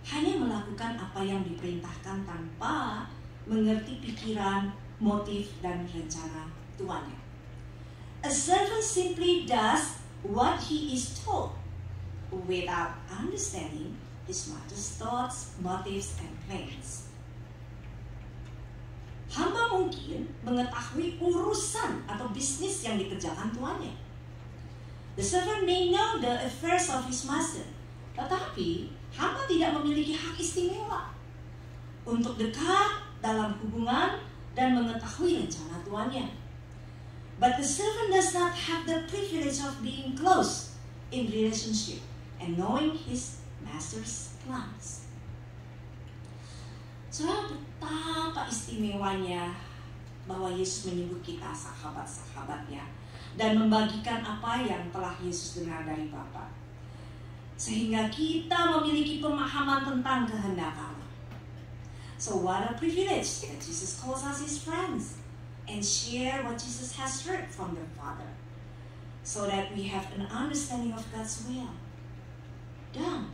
hanya melakukan apa yang diperintahkan tanpa mengerti pikiran, motif, dan rencana tuannya. A servant simply does what he is told without understanding his master's thoughts, motives, and plans. Hamba mungkin mengetahui urusan atau bisnis yang dikerjakan tuannya. The servant may know the affairs of his master, tetapi hamba tidak memiliki hak istimewa untuk dekat dalam hubungan dan mengetahui rencana tuannya. But the servant does not have the privilege of being close in relationship and knowing his master's plans. Saudara, betapa istimewanya bahwa Yesus menyebut kita sahabat-sahabatnya dan membagikan apa yang telah Yesus dengar dari Bapa, sehingga kita memiliki pemahaman tentang kehendak Allah. So what a privilege that Jesus calls us His friends and share what Jesus has heard from the Father, so that we have an understanding of God's will. Dan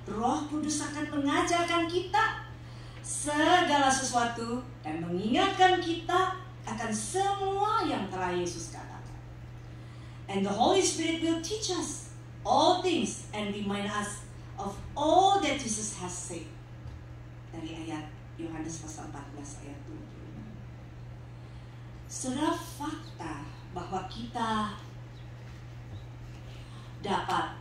Roh Kudus akan mengajarkan kita segala sesuatu dan mengingatkan kita akan semua yang telah Yesus katakan. And the Holy Spirit will teach us all things and remind us of all that Jesus has said. Dari ayat Yohanes pasal 14 ayat 25. Saudara, fakta bahwa kita dapat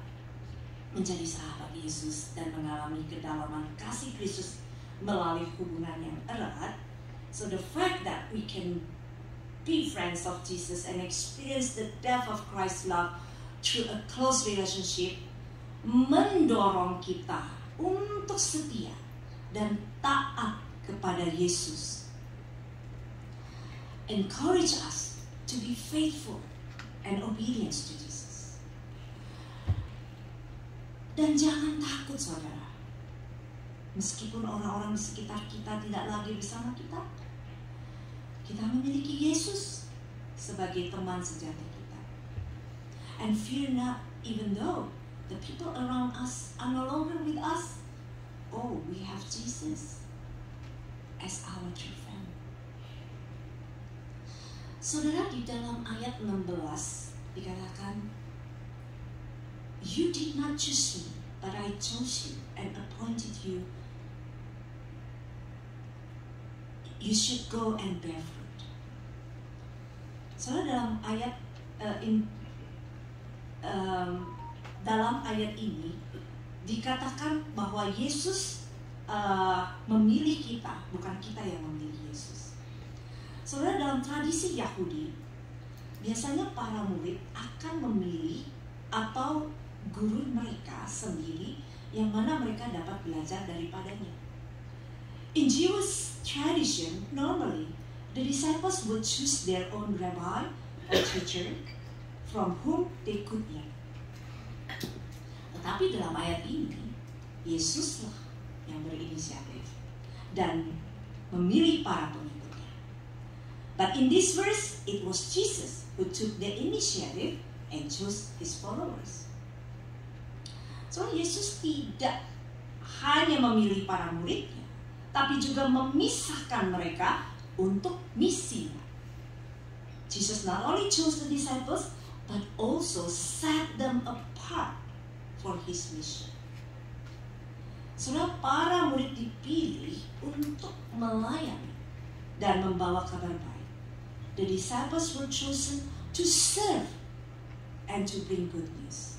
menjadi sahabat Yesus dan mengalami kedalaman kasih Kristus melalui hubungan yang erat. So the fact that we can be friends of Jesus and experience the depth of Christ's love through a close relationship mendorong kita untuk setia dan taat kepada Yesus. Encourage us to be faithful and obedient to Jesus. Dan jangan takut, saudara. Meskipun orang-orang di sekitar kita tidak lagi bersama kita, kita memiliki Yesus sebagai teman sejati kita. And fear not, even though the people around us are no longer with us. Oh, we have Jesus as our true friend. Saudara, di dalam ayat 16 dikatakan, "You did not choose me, but I chose you and appointed you. You should go and bear fruit." Saudara, dalam ayat ini dikatakan bahwa Yesus memilih kita, bukan kita yang memilih Yesus. Saudara, dalam tradisi Yahudi, biasanya para murid akan memilih atau guru mereka sendiri yang mana mereka dapat belajar daripadanya. In Jewish tradition, normally the disciples would choose their own rabbi or teacher from whom they could learn. Tetapi dalam ayat ini, Yesuslah yang berinisiatif dan memilih para pengikutnya. But in this verse, it was Jesus who took the initiative and chose his followers. So Yesus tidak hanya memilih para muridnya, tapi juga memisahkan mereka untuk misinya. Jesus not only chose the disciples, but also set them apart for his mission. Saudara, para murid dipilih untuk melayani dan membawa kabar baik. The disciples were chosen to serve and to bring good news.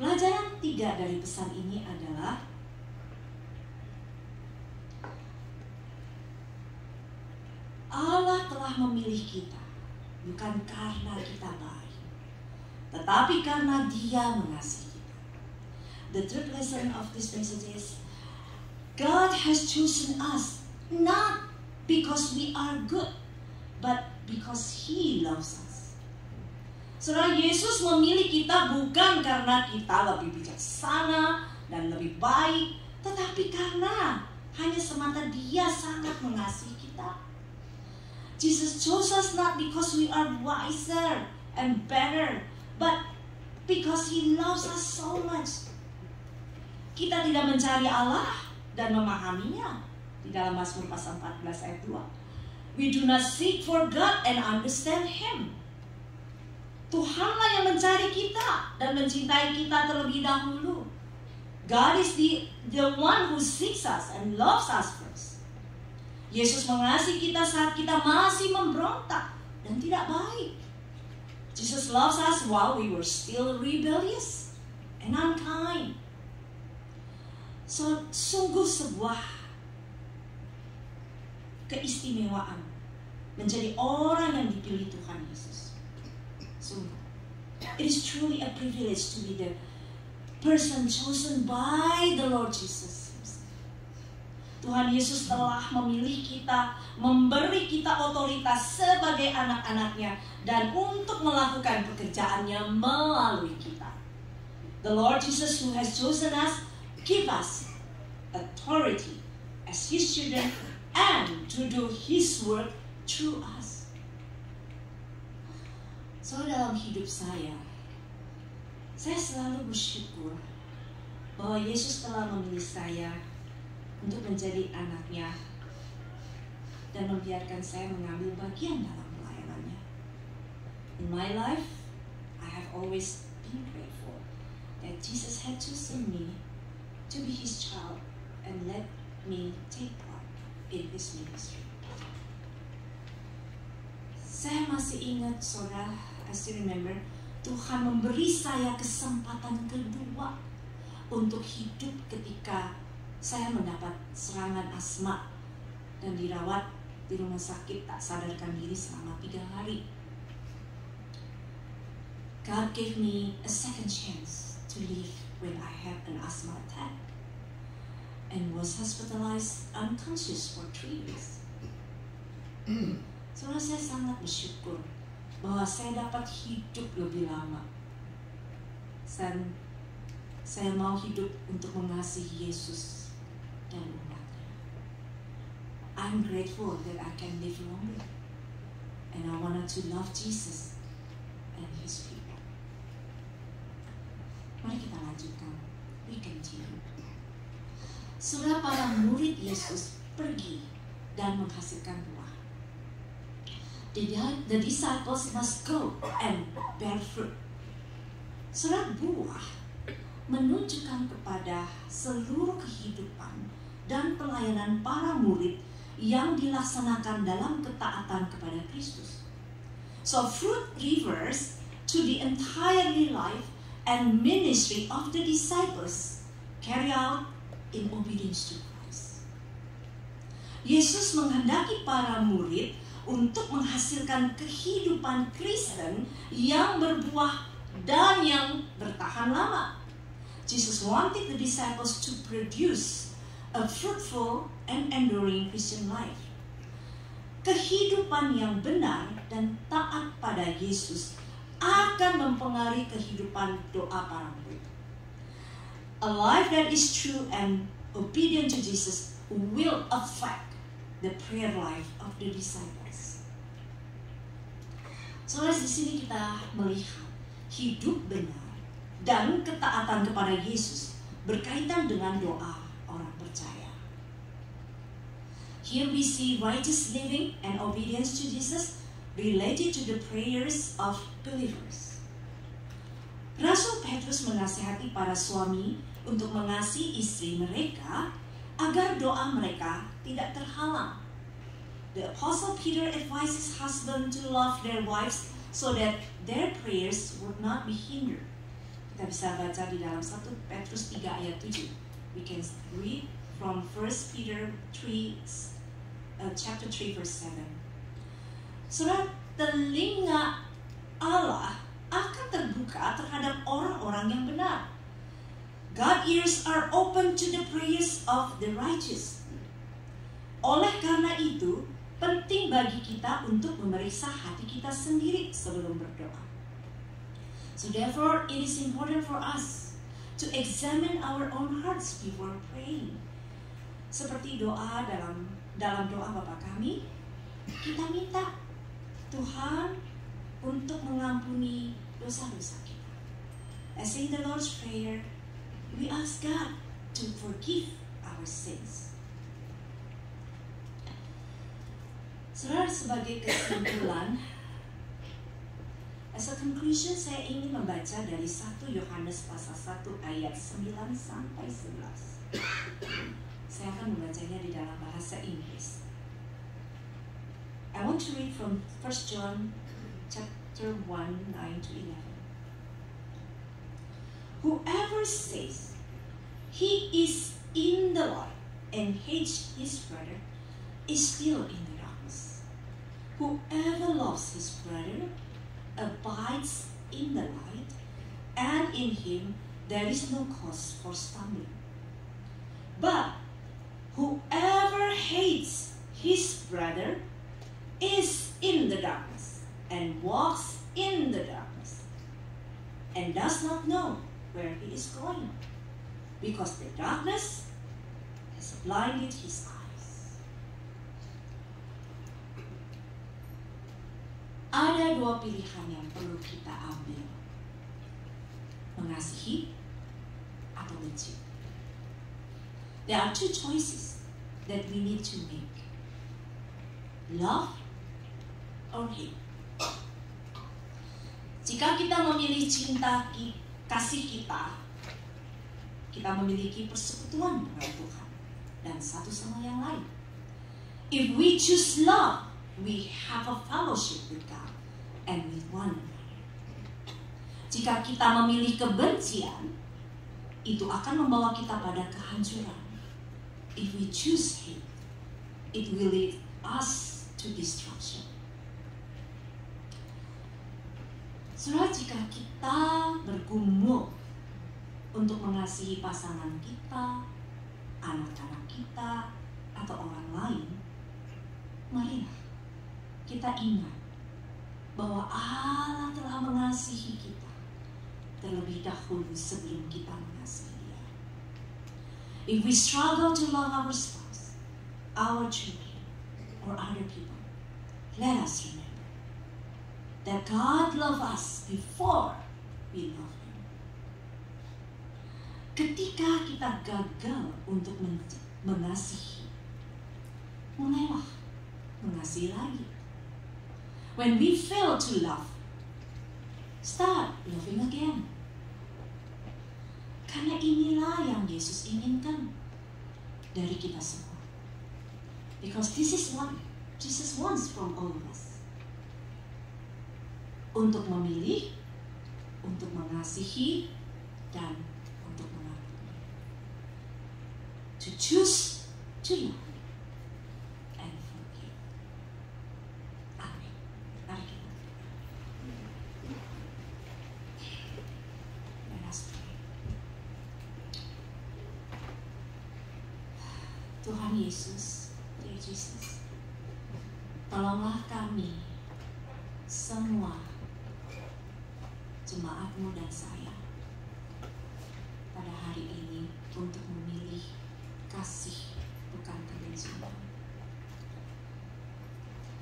Pelajaran 3 dari pesan ini adalah Allah telah memilih kita bukan karena kita baik, tetapi karena Dia mengasihi kita. The third lesson of this message is God has chosen us not because we are good, but because He loves us. Saudara, Yesus memilih kita bukan karena kita lebih bijaksana dan lebih baik, tetapi karena hanya semata Dia sangat mengasihi kita. Jesus chose us not because we are wiser and better, but because He loves us so much. Kita tidak mencari Allah dan memahaminya. Di dalam Mazmur pasal 14 ayat 2. We do not seek for God and understand Him. Tuhanlah yang mencari kita dan mencintai kita terlebih dahulu. God is the one who seeks us and loves us first. Yesus mengasihi kita saat kita masih memberontak dan tidak baik. Jesus loves us while we were still rebellious and unkind. So, sungguh sebuah keistimewaan menjadi orang yang dipilih Tuhan Yesus. Sungguh, it is truly a privilege to be the person chosen by the Lord Jesus. Tuhan Yesus telah memilih kita, memberi kita otoritas sebagai anak-anaknya dan untuk melakukan pekerjaannya melalui kita. The Lord Jesus who has chosen us give us authority as His children and to do His work through us. So dalam hidup saya selalu bersyukur bahwa Yesus telah memilih saya untuk menjadi anaknya dan membiarkan saya mengambil bagian dalam pelayanannya. In my life, I have always been grateful that Jesus had chosen me to be His child and let me take part in His ministry. Saya masih ingat, saudara, I still remember Tuhan memberi saya kesempatan kedua untuk hidup ketika saya mendapat serangan asma dan dirawat di rumah sakit tak sadarkan diri selama 3 hari. God gave me a second chance to live when I had an asthma attack and was hospitalized unconscious for 3 weeks. Soalnya saya sangat bersyukur bahwa saya dapat hidup lebih lama. Dan saya mau hidup untuk mengasihi Yesus dan umatnya. I'm grateful that I can live longer. And I wanted to love Jesus and His people. Mari kita lanjutkan. We continue. Sudah para murid Yesus pergi dan menghasilkan buah. The disciples must go and bear fruit. Surat buah menunjukkan kepada seluruh kehidupan dan pelayanan para murid yang dilaksanakan dalam ketaatan kepada Kristus. So fruit refers to the entire life and ministry of the disciples carry out in obedience to Christ. Yesus menghendaki para murid untuk menghasilkan kehidupan Kristen yang berbuah dan yang bertahan lama. Jesus wanted the disciples to produce a fruitful and enduring Christian life. Kehidupan yang benar dan taat pada Yesus akan mempengaruhi kehidupan doa para murid. A life that is true and obedient to Jesus will affect the prayer life of the disciples. Soalnya di sini kita melihat hidup benar dan ketaatan kepada Yesus berkaitan dengan doa orang percaya. Here we see righteous living and obedience to Jesus related to the prayers of believers. Rasul Petrus menasihati para suami untuk mengasihi istri mereka agar doa mereka tidak terhalang. The Apostle Peter advised his husband to love their wives so that their prayers would not be hindered. Kita bisa baca di dalam 1 Petrus 3 ayat 7. We can read from 1 Peter 3, chapter 3 verse 7. Surat telinga Allah akan terbuka terhadap orang-orang yang benar. God's ears are open to the prayers of the righteous. Oleh karena itu, penting bagi kita untuk memeriksa hati kita sendiri sebelum berdoa. So therefore, it is important for us to examine our own hearts before praying. Seperti doa dalam doa Bapa kami, kita minta Tuhan untuk mengampuni dosa-dosa kita. As in the Lord's Prayer, we ask God to forgive our sins. Saudara, sebagai kesimpulan, as a conclusion, saya ingin membaca dari 1 Yohanes pasal 1 ayat 9 sampai 11. Saya akan membacanya di dalam bahasa Inggris. I want to read from 1 John chapter 1, 9 to 11. Whoever says he is in the light and hates his brother is still in the darkness. Whoever loves his brother abides in the light, and in him there is no cause for stumbling. But whoever hates his brother is in the darkness and walks in the darkness and does not know where he is going, because the darkness has blinded his eyes. Ada 2 pilihan yang perlu kita ambil, mengasihi atau benci. There are 2 choices that we need to make. Love or hate. Jika kita memilih cinta, kasih kita memiliki persekutuan dengan Tuhan dan satu sama yang lain. If we choose love, we have a fellowship with God and with one another. Jika kita memilih kebencian, itu akan membawa kita pada kehancuran. If we choose hate, it will lead us to destruction. Saudara, jika kita bergumul untuk mengasihi pasangan kita, anak-anak kita, atau orang lain, marilah kita ingat bahwa Allah telah mengasihi kita terlebih dahulu sebelum kita mengasihi Dia. If we struggle to love our spouse, our children, or other people, let us remember that God loved us before we love Him. Ketika kita gagal untuk mengasihi, mulailah mengasihi lagi. When we fail to love, start loving again. Karena inilah yang Yesus inginkan dari kita semua. Because this is what Jesus wants from all of us. Untuk memilih, untuk mengasihi, dan untuk mengampuni. To choose to love and forgive. Amin. Mari kita. Let us pray. Tuhan Yesus, dear Jesus, tolonglah kami semua, jemaat-Mu dan saya, pada hari ini untuk memilih kasih, bukan kebencian.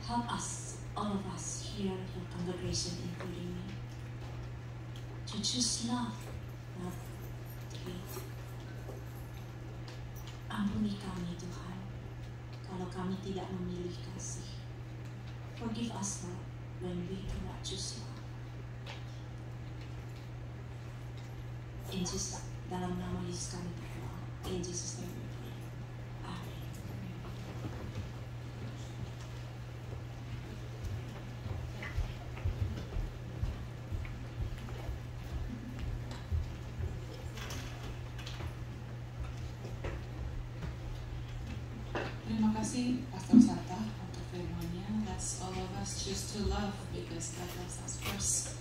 Help us, all of us here, your congregation including me, to choose love, not hate. Ampuni kami Tuhan, kalau kami tidak memilih kasih. Forgive us Lord, when we cannot choose love. In Jesus, dalam nama Yesus kami berdoa. In Jesus name we pray. Amen. Terima kasih Pastor Sata untuk firman-Nya. Let's all of us choose to love because God loves us first.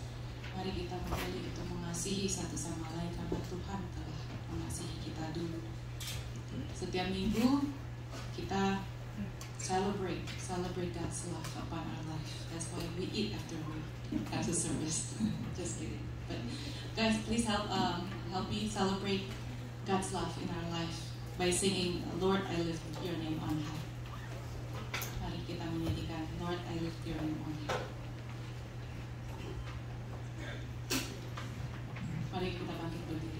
Mari kita memilih untuk mengasihi satu sama lain karena Tuhan telah mengasihi kita dulu. Setiap minggu kita celebrate God's love upon our life. That's why we eat after the service. Just kidding. But guys, please help me celebrate God's love in our life by singing, Lord, I lift your name on high. Mari kita menyanyikan, Lord, I lift your name on high. Mari kita bangkit berdiri.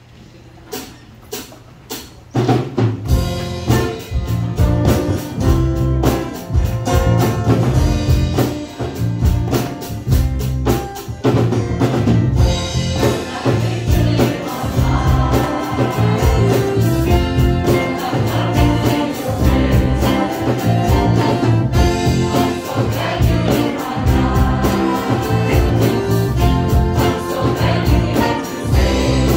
Mari kita bangkit. Say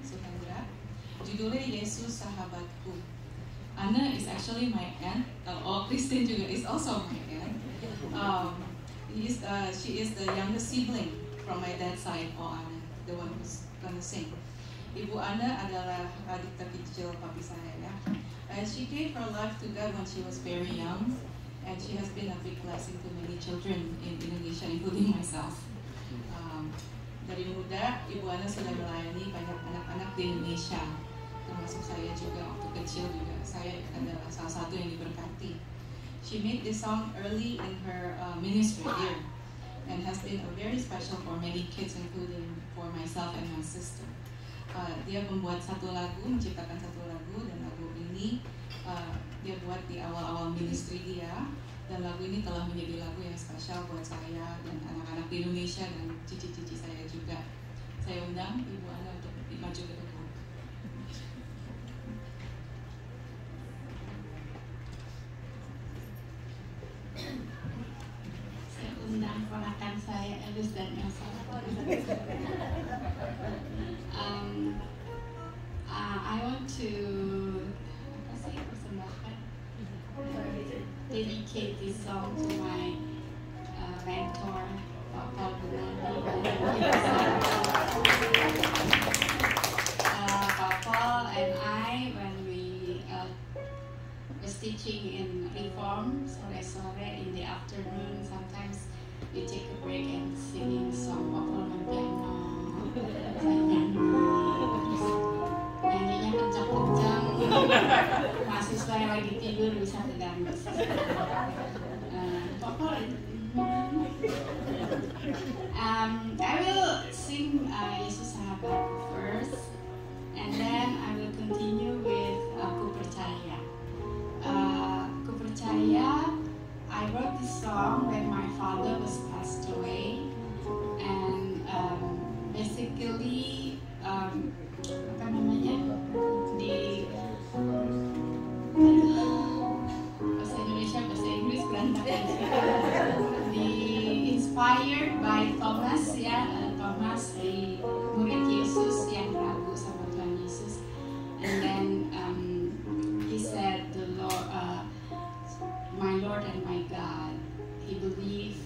Kristen, Suhendra. Judulnya Yesus Sahabatku. Anna is actually my aunt. Kristen juga is also my aunt. She is the youngest sibling from my dad's side. Anna, the one who's gonna sing. Ibu Anna adalah adik terkecil papi saya ya. She gave her life to God when she was very young, and she has been a big blessing to many children in Indonesia, including myself. Dari muda, Ibu Anna sudah melayani banyak anak-anak di Indonesia, termasuk saya juga waktu kecil juga. Saya adalah salah satu yang diberkati. She made this song early in her ministry year, and has been very special for many kids, including for myself and my sister. Dia membuat satu lagu, menciptakan satu lagu, dan lagu ini dia buat di awal-awal ministry dia, dan lagu ini telah menjadi lagu yang spesial buat saya dan anak-anak di Indonesia dan cici-cici saya juga. Saya undang Ibu Anna untuk maju ke depan. Saya undang ponakan saya Elvis dan Elsa. I want to dedicate this song to my mentor, Papa Papa and I, when we was teaching in Reform, sore-sore in the afternoon, sometimes we take a break and singing song Papa main piano. Nyanyinya kencang-kencang, mahasiswa yang lagi tidur bisa terganggu. I will sing Yesus Sahabatku first, and then I will continue with Aku Percaya. Aku Percaya, I wrote this song when my father was passed away, and basically apa namanya di bahasa Indonesia bahasa Inggris berantakan di inspired by Thomas ya, Thomas di murid Yesus yang ragu sama Tuhan Yesus, and then he said the Lord, my Lord and my God, he believed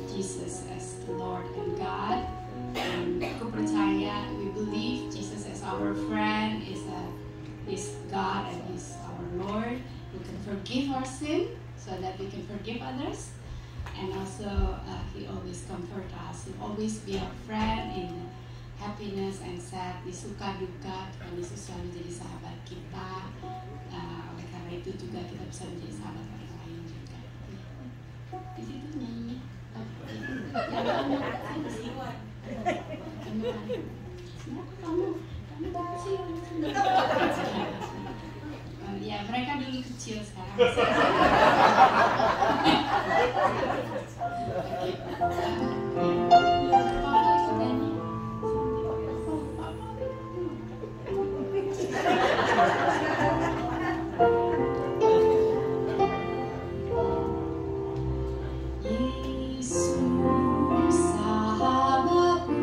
Jesus as the Lord and God. Aku percaya, we believe Jesus as our friend, is God and is our Lord, who can forgive our sin so that we can forgive others, and also he always comfort us, he always be our friend in happiness and sad, di suka duka. Tuhan Yesus selalu jadi sahabat kita. Oleh karena itu juga kita bisa menjadi sahabat orang lain juga. Di situ nyanyi. Ya, mereka dulu kecil, sekarang Sahabatku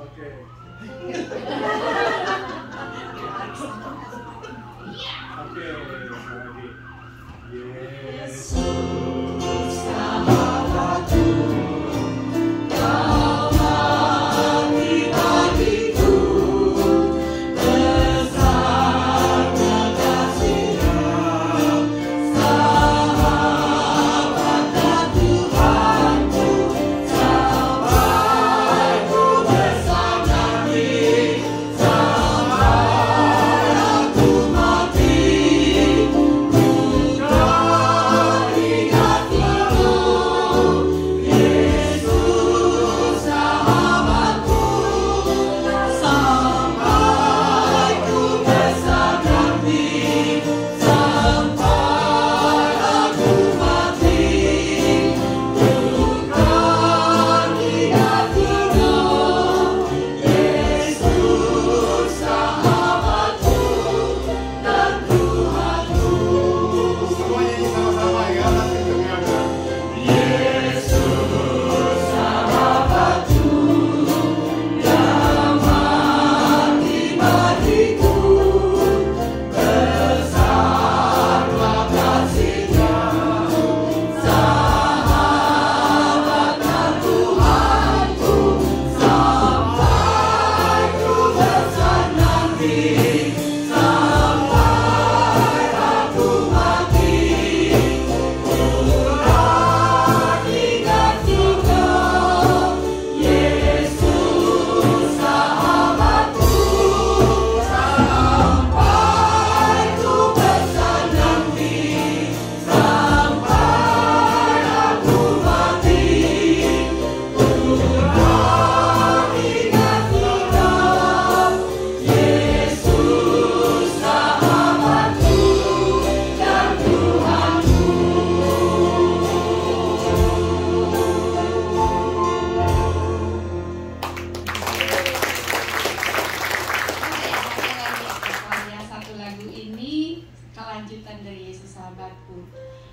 Oke. Oke, lagi. Yes.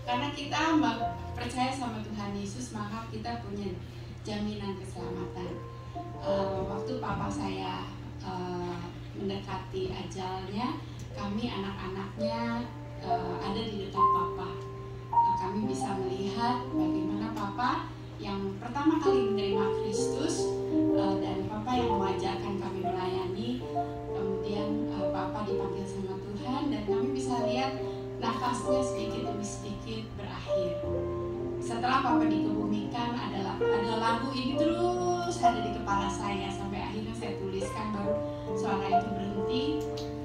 Karena kita percaya sama Tuhan Yesus, maka kita punya jaminan keselamatan. Waktu papa saya mendekati ajalnya, kami anak-anaknya ada di dekat papa. Kami bisa melihat bagaimana papa yang pertama kali menerima Kristus dan papa yang mengajarkan kami melayani. Kemudian papa dipanggil sama Tuhan dan kami bisa lihat nafasnya sedikit demi sedikit berakhir. Setelah papa dikebumikan, ada lagu ini terus ada di kepala saya sampai akhirnya saya tuliskan, baru suara itu berhenti.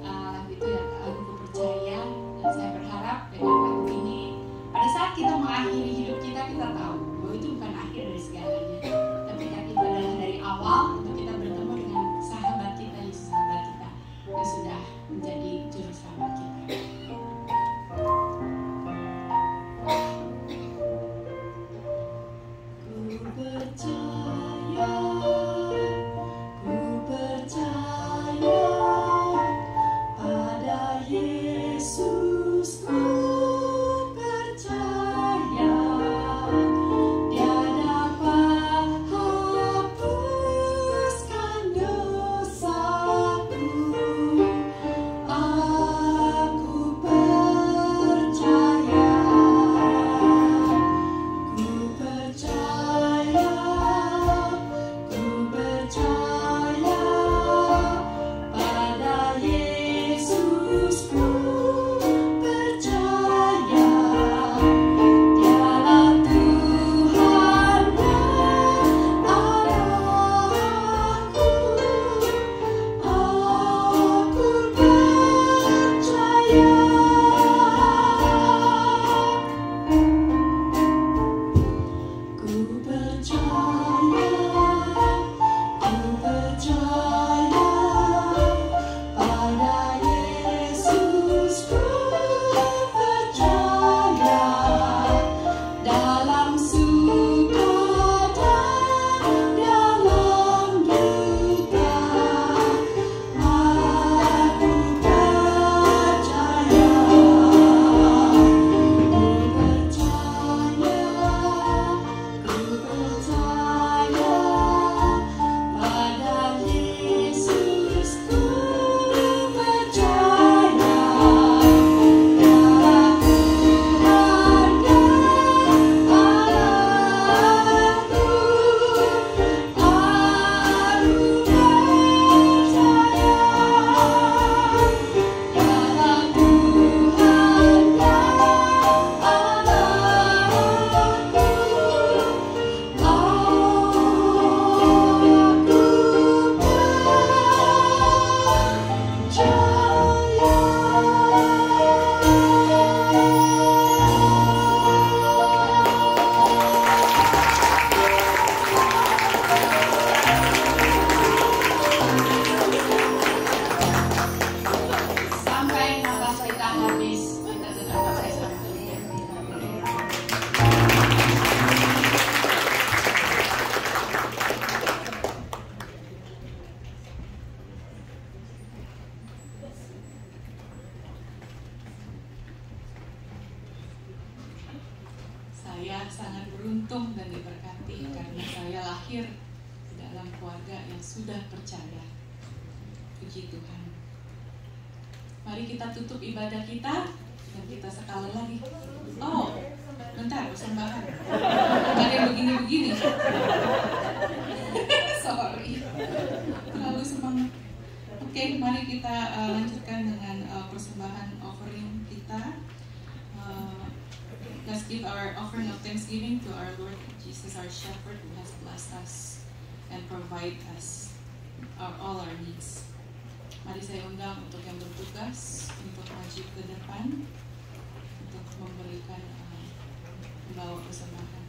Lagu itu ya lagu Ku Percaya, dan saya berharap dengan lagu ini pada saat kita mengakhiri hidup kita, kita tahu bahwa itu bukan akhir dari segalanya, tapi itu adalah dari awal untuk kita bertemu dengan sahabat kita, Yesus sahabat kita yang sudah menjadi juru selamat kita. Ku Sampai nafas kita habis, kita tetap pakai satu. Saya sangat beruntung dan diberkati karena saya lahir dalam keluarga yang sudah percaya. Puji Tuhan. Mari kita tutup ibadah kita dan kita sekali lagi. Oh, bentar, persembahan. Ada yang begini-begini. Sorry. Terlalu semangat. Oke, mari kita lanjutkan dengan persembahan offering kita. Let's give our offering of thanksgiving to our Lord Jesus, our Shepherd, who has blessed us and provide us all our needs. Mari saya undang untuk yang bertugas untuk maju ke depan untuk memberikan membawa persembahan.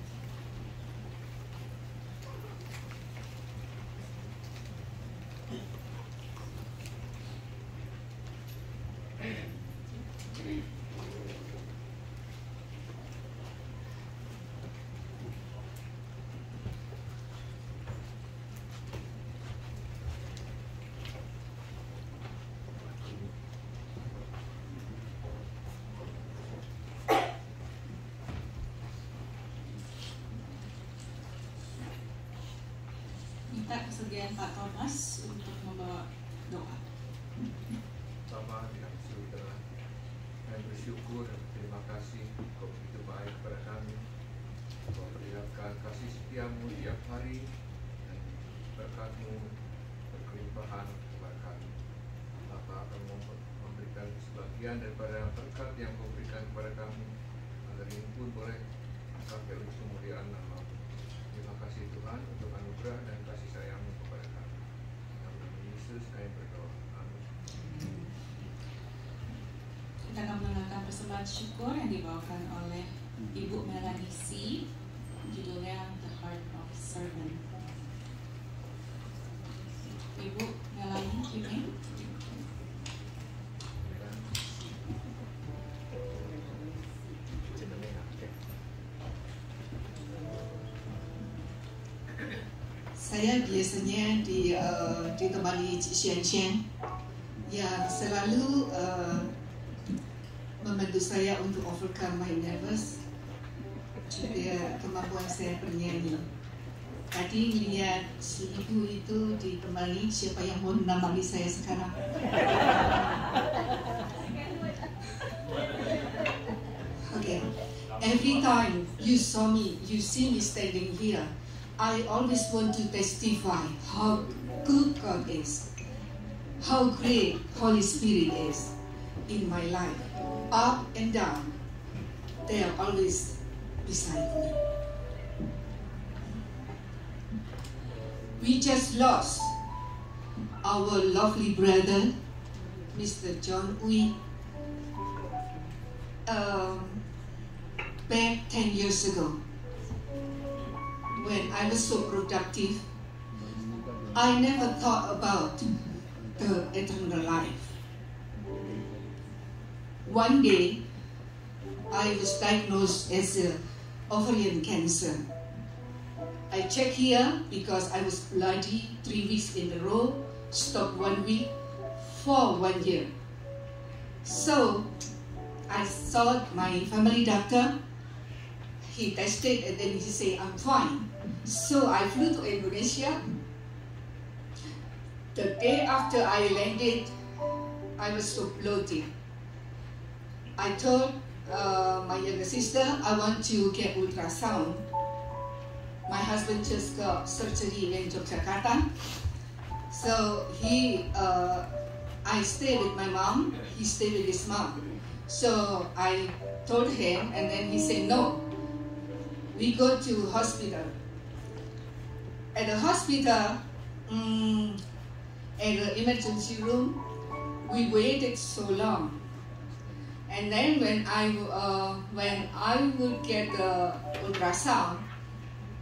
Minta kesediaan Pak Thomas untuk membawa doa. Bapa di dalam surga, kami bersyukur dan terima kasih Kau begitu baik kepada kami. Kau perlihatkan kasih setiamu tiap hari dan berkat-Mu berkelimpahan kepada kami. Bapa akan memberikan sebagian daripada berkat yang Kau berikan kepada kami, agar ini pun boleh sampai untuk kemuliaan nama-Mu. Terima kasih Tuhan untuk anugerah dan kasih sayang-Mu kepada kami. Dalam nama Yesus kami berdoa. Amin. Kita akan mendengarkan persembahan syukur yang dibawakan oleh Ibu Melanie C. Judulnya The Heart of Servant. Ibu Melanie, ini. Saya biasanya ditemani Cik Xian Xian yang selalu membantu saya untuk overcome my nervous, juga kemampuan saya bernyanyi. Tadi melihat si ibu itu ditemani, siapa yang mau menamani saya sekarang? Okay. Every time you see me standing here, I always want to testify how good God is, how great Holy Spirit is in my life. Up and down, they are always beside me. We just lost our lovely brother, Mr. John Uy, back 10 years ago. When I was so productive, I never thought about the eternal life. One day, I was diagnosed as ovarian cancer. I checked here because I was bloody 3 weeks in a row, stopped 1 week for 1 year. So, I saw my family doctor. He tested and then he said, I'm fine. So I flew to Indonesia. The day after I landed, I was so bloated. I told my younger sister, I want to get ultrasound. My husband just got surgery in Yogyakarta. So I stayed with my mom, he stayed with his mom. So I told him and then he said, no. We go to hospital. At the hospital, at the emergency room, we waited so long. And then when I would get the ultrasound,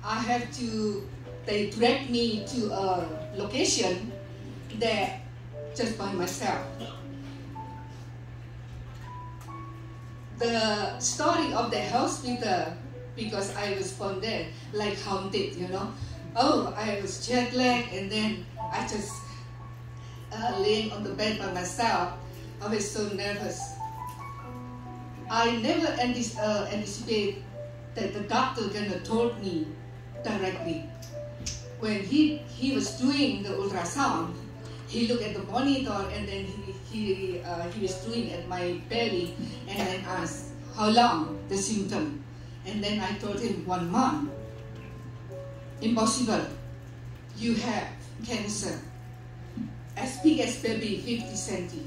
I have to they dragged me to a location there just by myself. The story of the hospital, because I was found there, like haunted, you know. Oh, I was jet lagged, and then I just laying on the bed by myself. I was so nervous. I never anticipate that the doctor gonna told me directly. When he was doing the ultrasound, he looked at the monitor, and then he was doing at my belly, and then asked how long the symptom, and then I told him 1 month. Impossible. You have cancer. As big as baby, 50 centi.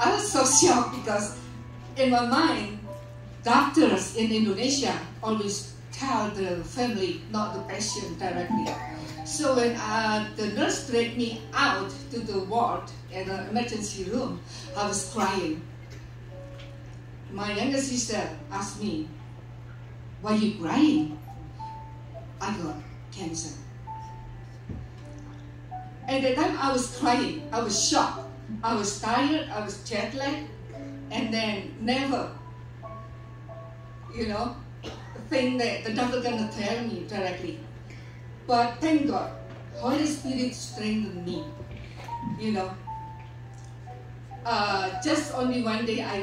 I was so shocked because in my mind, doctors in Indonesia always tell the family, not the patient directly. So when the nurse dragged me out to the ward in the emergency room, I was crying. My younger sister asked me, "Why are you crying?" I got cancer. At the time I was crying, I was shocked, I was tired, I was jet lagged, and then never, think that the doctor gonna tell me directly. But thank God, Holy Spirit strengthened me, Just only one day I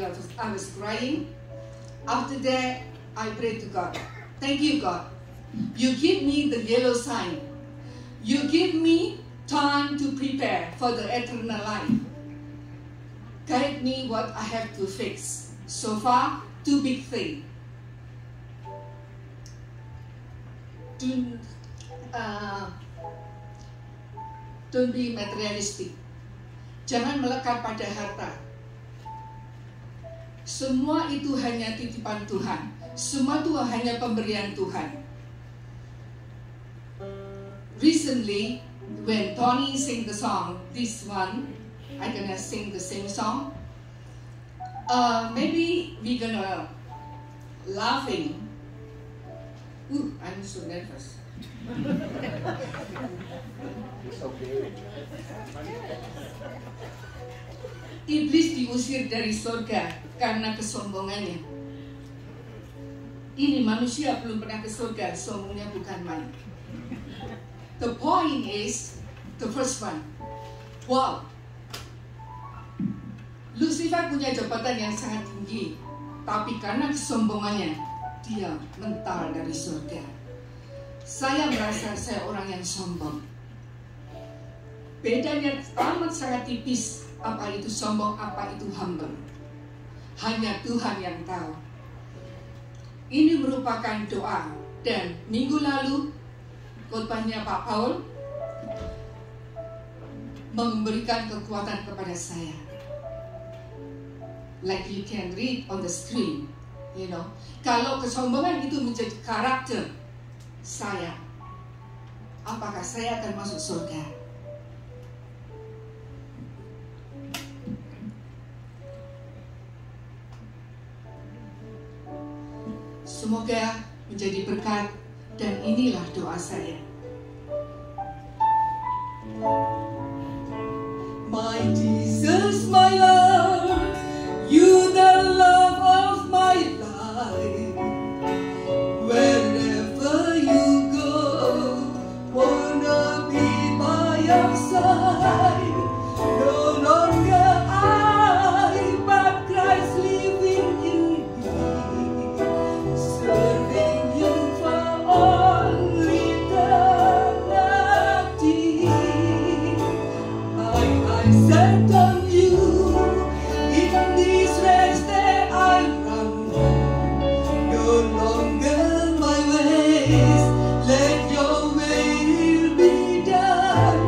was crying. After that, I prayed to God. Thank you, God. You give me the yellow sign. You give me time to prepare for the eternal life. Guide me what I have to fix. So far, 2 big things. Don't be materialistic. Jangan melekat pada harta. Semua itu hanya titipan Tuhan. Semua itu hanya pemberian Tuhan. Recently, when Tony sing the song, this one, I'm gonna sing the same song. Maybe we gonna laughing. I'm so nervous. It's okay. Iblis diusir dari surga karena kesombongannya. Ini manusia belum pernah ke surga, sombongnya bukan main. The point is, the first one, wow, Lucifer punya jabatan yang sangat tinggi, tapi karena kesombongannya, dia mental dari surga. Saya merasa saya orang yang sombong. Bedanya amat sangat tipis, apa itu sombong, apa itu humble. Hanya Tuhan yang tahu. Ini merupakan doa, dan minggu lalu khotbahnya Pak Paul memberikan kekuatan kepada saya. Like you can read on the screen, Kalau kesombongan itu menjadi karakter saya, apakah saya akan masuk surga? Semoga menjadi berkat, dan inilah doa saya. My Jesus, my Lord, you the love of my life. Wherever you go, wanna be by your side. No longer I, but Christ living in me, serving you for all eternity. I set on you in this race that I run. No longer my ways, let your will be done.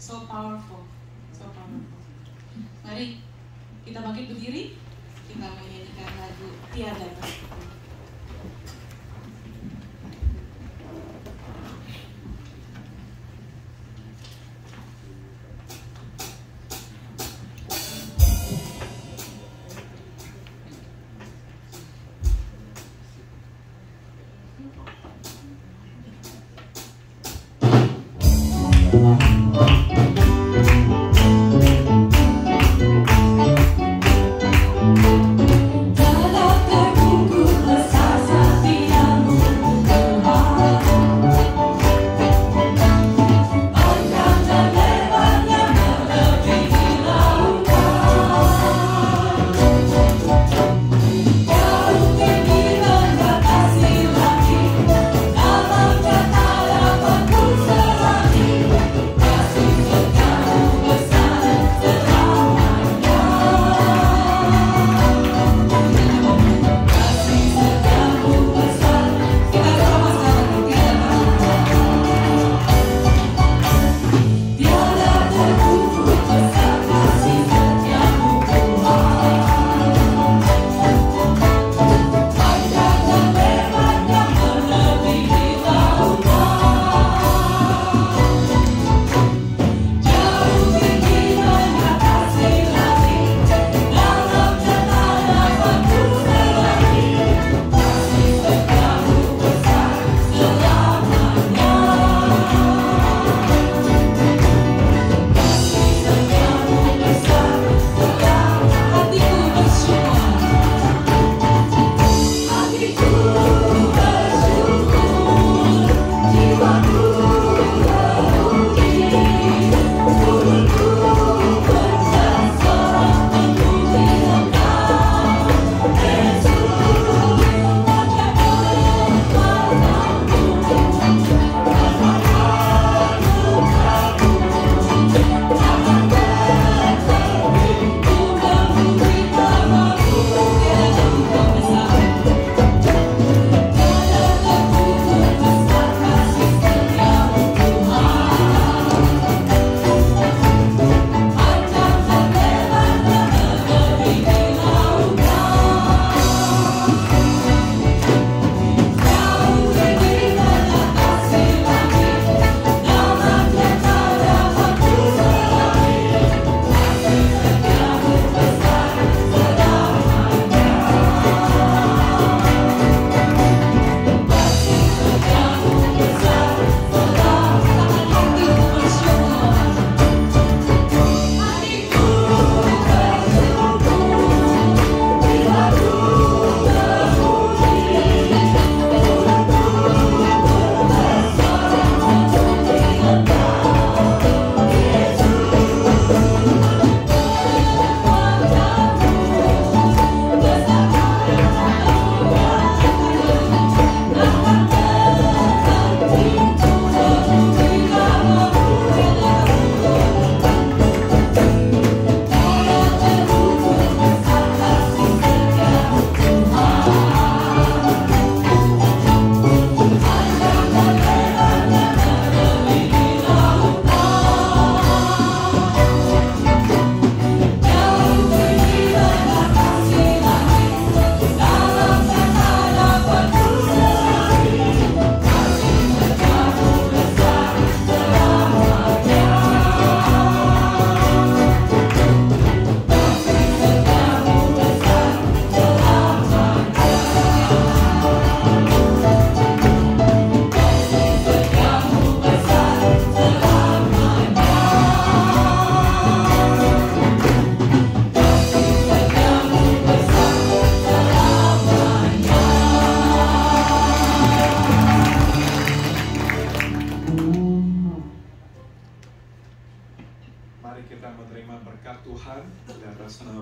So powerful, so powerful. Mari kita bangkit berdiri, kita menyanyikan lagu Tiada Bersekutu.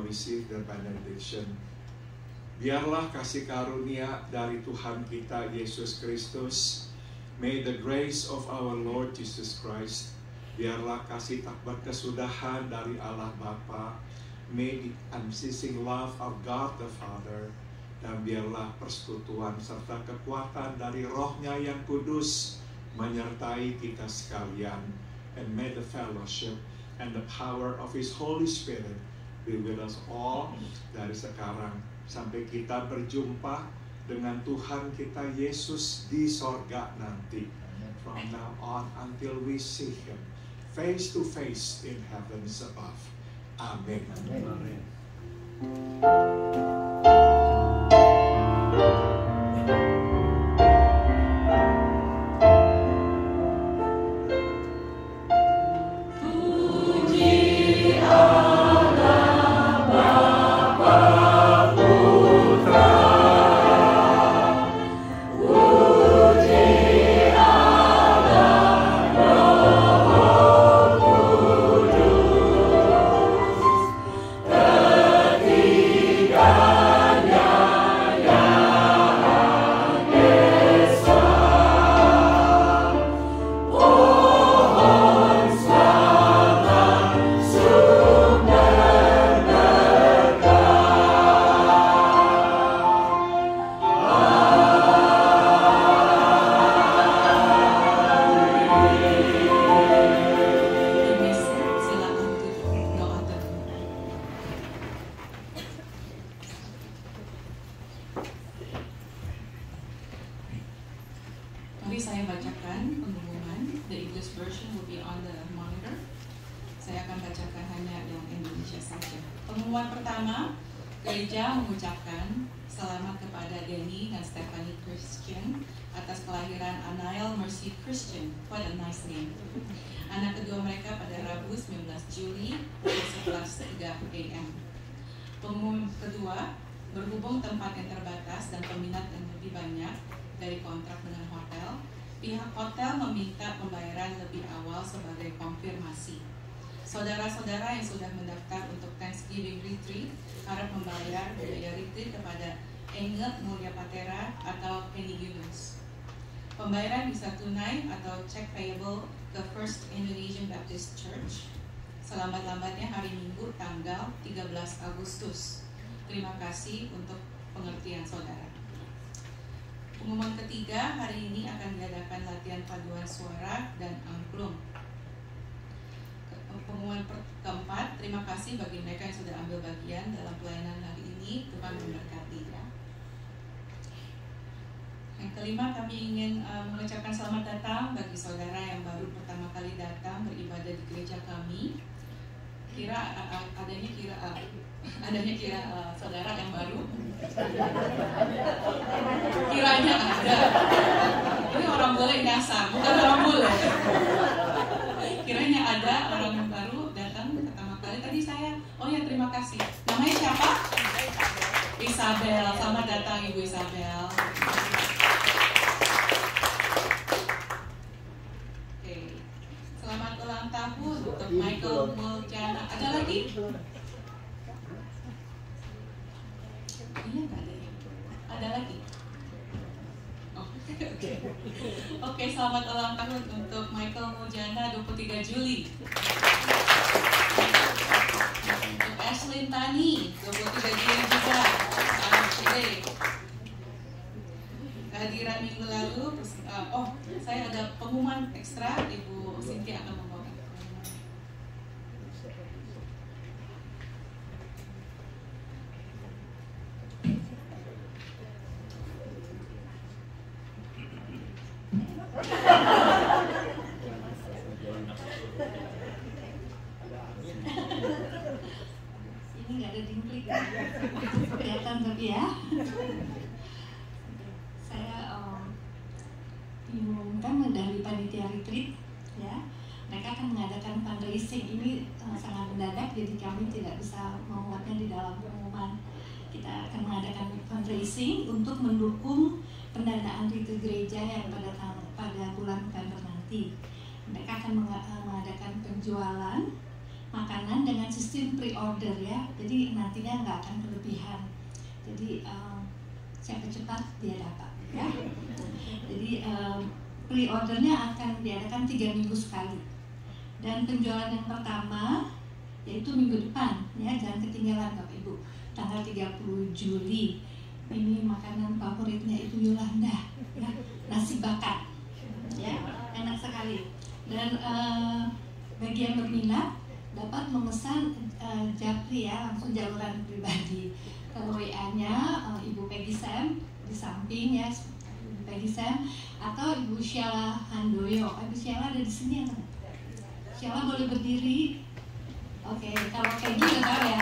receive the benediction. Biarlah kasih karunia dari Tuhan kita Yesus Kristus, may the grace of our Lord Jesus Christ, biarlah kasih tak berkesudahan dari Allah Bapa, may the unceasing love of God the Father, dan biarlah persekutuan serta kekuatan dari Roh-Nya yang kudus menyertai kita sekalian. and may the fellowship and the power of His Holy Spirit be with us all dari sekarang sampai kita berjumpa dengan Tuhan kita Yesus di sorga nanti. From now on until we see Him face to face in heavens above. Amen. Amen. Mari saya bacakan pengumuman. The English version will be on the monitor. Saya akan bacakan hanya yang Indonesia saja. Pengumuman pertama, gereja mengucapkan selamat kepada Denny dan Stephanie Christian atas kelahiran Anael Mercy Christian. What a nice name. Anak kedua mereka pada Rabu 19 Juli pukul 11.03 AM. Pengumuman kedua, berhubung tempat yang terbatas dan peminat yang lebih banyak dari kontrak dengan hotel, pihak hotel meminta pembayaran lebih awal sebagai konfirmasi. Saudara-saudara yang sudah mendaftar untuk Thanksgiving Retreat harap membayar biaya retreat kepada Inge Mulia Patera atau Penny Yunus. Pembayaran bisa tunai atau check payable ke First Indonesian Baptist Church selambat-lambatnya hari Minggu tanggal 13 Agustus. Terima kasih untuk pengertian saudara. Pengumuman ketiga, hari ini akan diadakan latihan paduan suara dan angklung. Pengumuman keempat, terima kasih bagi mereka yang sudah ambil bagian dalam pelayanan hari ini. Tuhan memberkati ya. Yang kelima, kami ingin mengucapkan selamat datang bagi saudara yang baru pertama kali datang beribadah di gereja kami. Adanya saudara yang baru. Kiranya ada. Ini orang boleh nyasar, bukan orang boleh. Kiranya ada orang yang baru datang pertama kali. Tadi saya, terima kasih. Namanya siapa? Isabel. Selamat datang Ibu Isabel. Selamat ulang tahun untuk Michael Muljana. Ada lagi? Iya, nggak ada ya? Ada lagi? Oke, selamat ulang tahun untuk Michael Muljana 23 Juli. Untuk Ashlyn Tani 23 Juli juga. Kehadiran minggu lalu, saya ada pengumuman ekstra. Ibu Cynthia akan membawa. Ini nggak ada dingklik, kelihatan tapi ya. Saya diumumkan dari panitia retreat, ya. Mereka akan mengadakan fundraising. Ini sangat mendadak, jadi kami tidak bisa memuatnya di dalam pengumuman. Kita akan mengadakan fundraising untuk mendukung pendanaan retreat gereja yang pada bulan November nanti. Mereka akan mengadakan penjualan makanan dengan sistem pre-order ya, jadi nantinya nggak akan kelebihan. Jadi siapa cepat dia dapat ya. Jadi pre-ordernya akan diadakan 3 minggu sekali. Dan penjualan yang pertama yaitu minggu depan ya, jangan ketinggalan Bapak Ibu, tanggal 30 Juli. Ini makanan favoritnya itu Yolanda ya, nasi bakar ya, enak sekali. Dan bagi yang berminat dapat memesan Japri ya, langsung jaluran pribadi ke WA-nya Ibu Peggy Sam di samping ya, Ibu Peggy Sam, atau Ibu Sheila Handoyo. Ibu Sheila ada di sini ya? Sheila boleh berdiri. Oke, kalau Peggy udah tahu ya.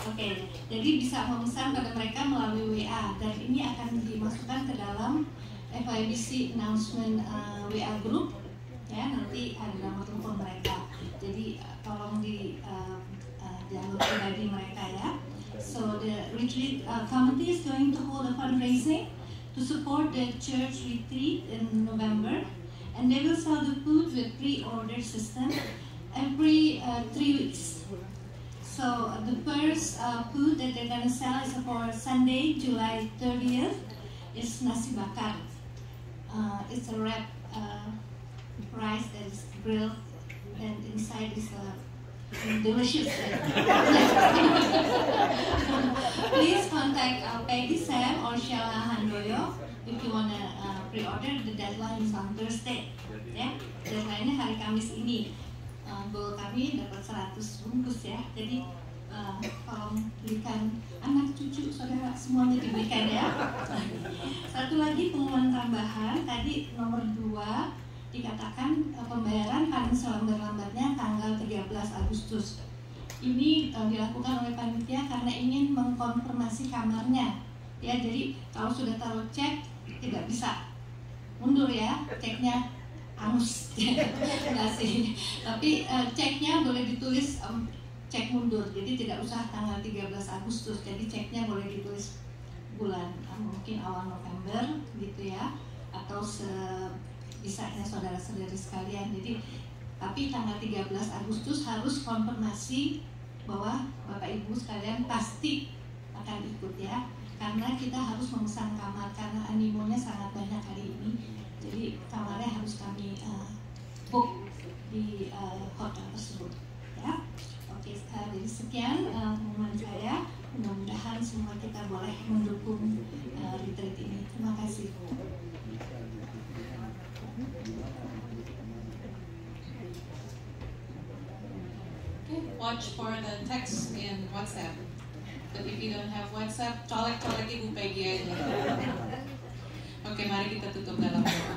Oke, jadi bisa memesan pada mereka melalui WA, dan ini akan dimasukkan ke dalam FIBC announcement WA group ya, nanti ada nomor telepon mereka. Jadi tolong di jalur pribadi mereka ya. So the retreat committee is going to hold a fundraising to support the church retreat in November, and they will sell the food with pre-order system every 3 weeks. So the first food that they're gonna sell is for Sunday, July 30th. Is nasi bakar. It's a wrap rice that is grilled, and inside is delicious. Please contact Peggy Sam or Sheila Handoyo if you wanna pre-order. The deadline is on Thursday. Ya, deadline-nya hari Kamis ini. Goal kami dapat 100 bungkus ya. Jadi tolong belikan, anak cucu saudara semuanya diberikan ya. Satu lagi pengumuman tambahan, tadi nomor 2 dikatakan pembayaran paling selambat-lambatnya tanggal 13 Agustus. Ini dilakukan oleh panitia karena ingin mengkonfirmasi kamarnya ya. Jadi kalau sudah taruh cek tidak bisa mundur ya, ceknya angus. Enggak sih, tapi ceknya boleh ditulis cek mundur, jadi tidak usah tanggal 13 Agustus, jadi ceknya boleh ditulis bulan mungkin awal November gitu ya, atau sebisanya saudara-saudari sekalian. Jadi tapi tanggal 13 Agustus harus konfirmasi bahwa Bapak Ibu sekalian pasti akan ikut ya, karena kita harus memesan kamar karena animonya sangat banyak hari ini. Jadi kamarnya harus kami book di hotel tersebut ya. Oke, jadi sekian pengumuman saya. Mudah-mudahan semua kita boleh mendukung retreat ini. Terima kasih. Okay, watch for the text in WhatsApp. But if you don't have WhatsApp, colek-colek Ibu Peggy aja. Oke, mari kita tutup dalam doa.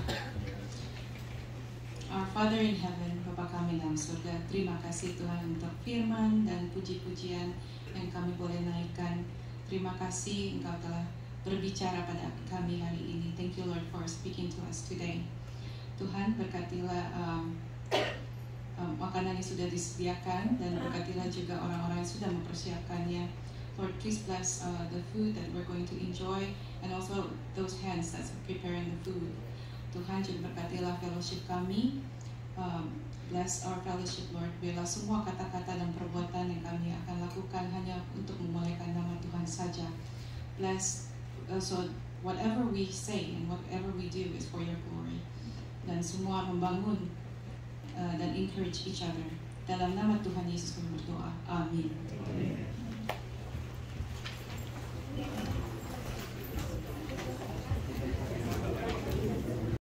Our Father in Heaven, Bapa kami dalam surga, terima kasih Tuhan untuk firman dan puji-pujian yang kami boleh naikkan. Terima kasih Engkau telah berbicara pada kami hari ini. Thank you Lord for speaking to us today. Tuhan, berkatilah makanan yang sudah disediakan, dan berkatilah juga orang-orang yang sudah mempersiapkannya. Lord, please bless the food that we're going to enjoy, and also those hands that's preparing the food. Tuhan, juga berkatilah fellowship kami. Bless our fellowship, Lord. Biarlah semua kata-kata dan perbuatan yang kami akan lakukan hanya untuk memuliakan nama Tuhan saja. Bless, so whatever we say and whatever we do is for your glory. Dan semua membangun dan encourage each other. Dalam nama Tuhan Yesus kami berdoa. Amin.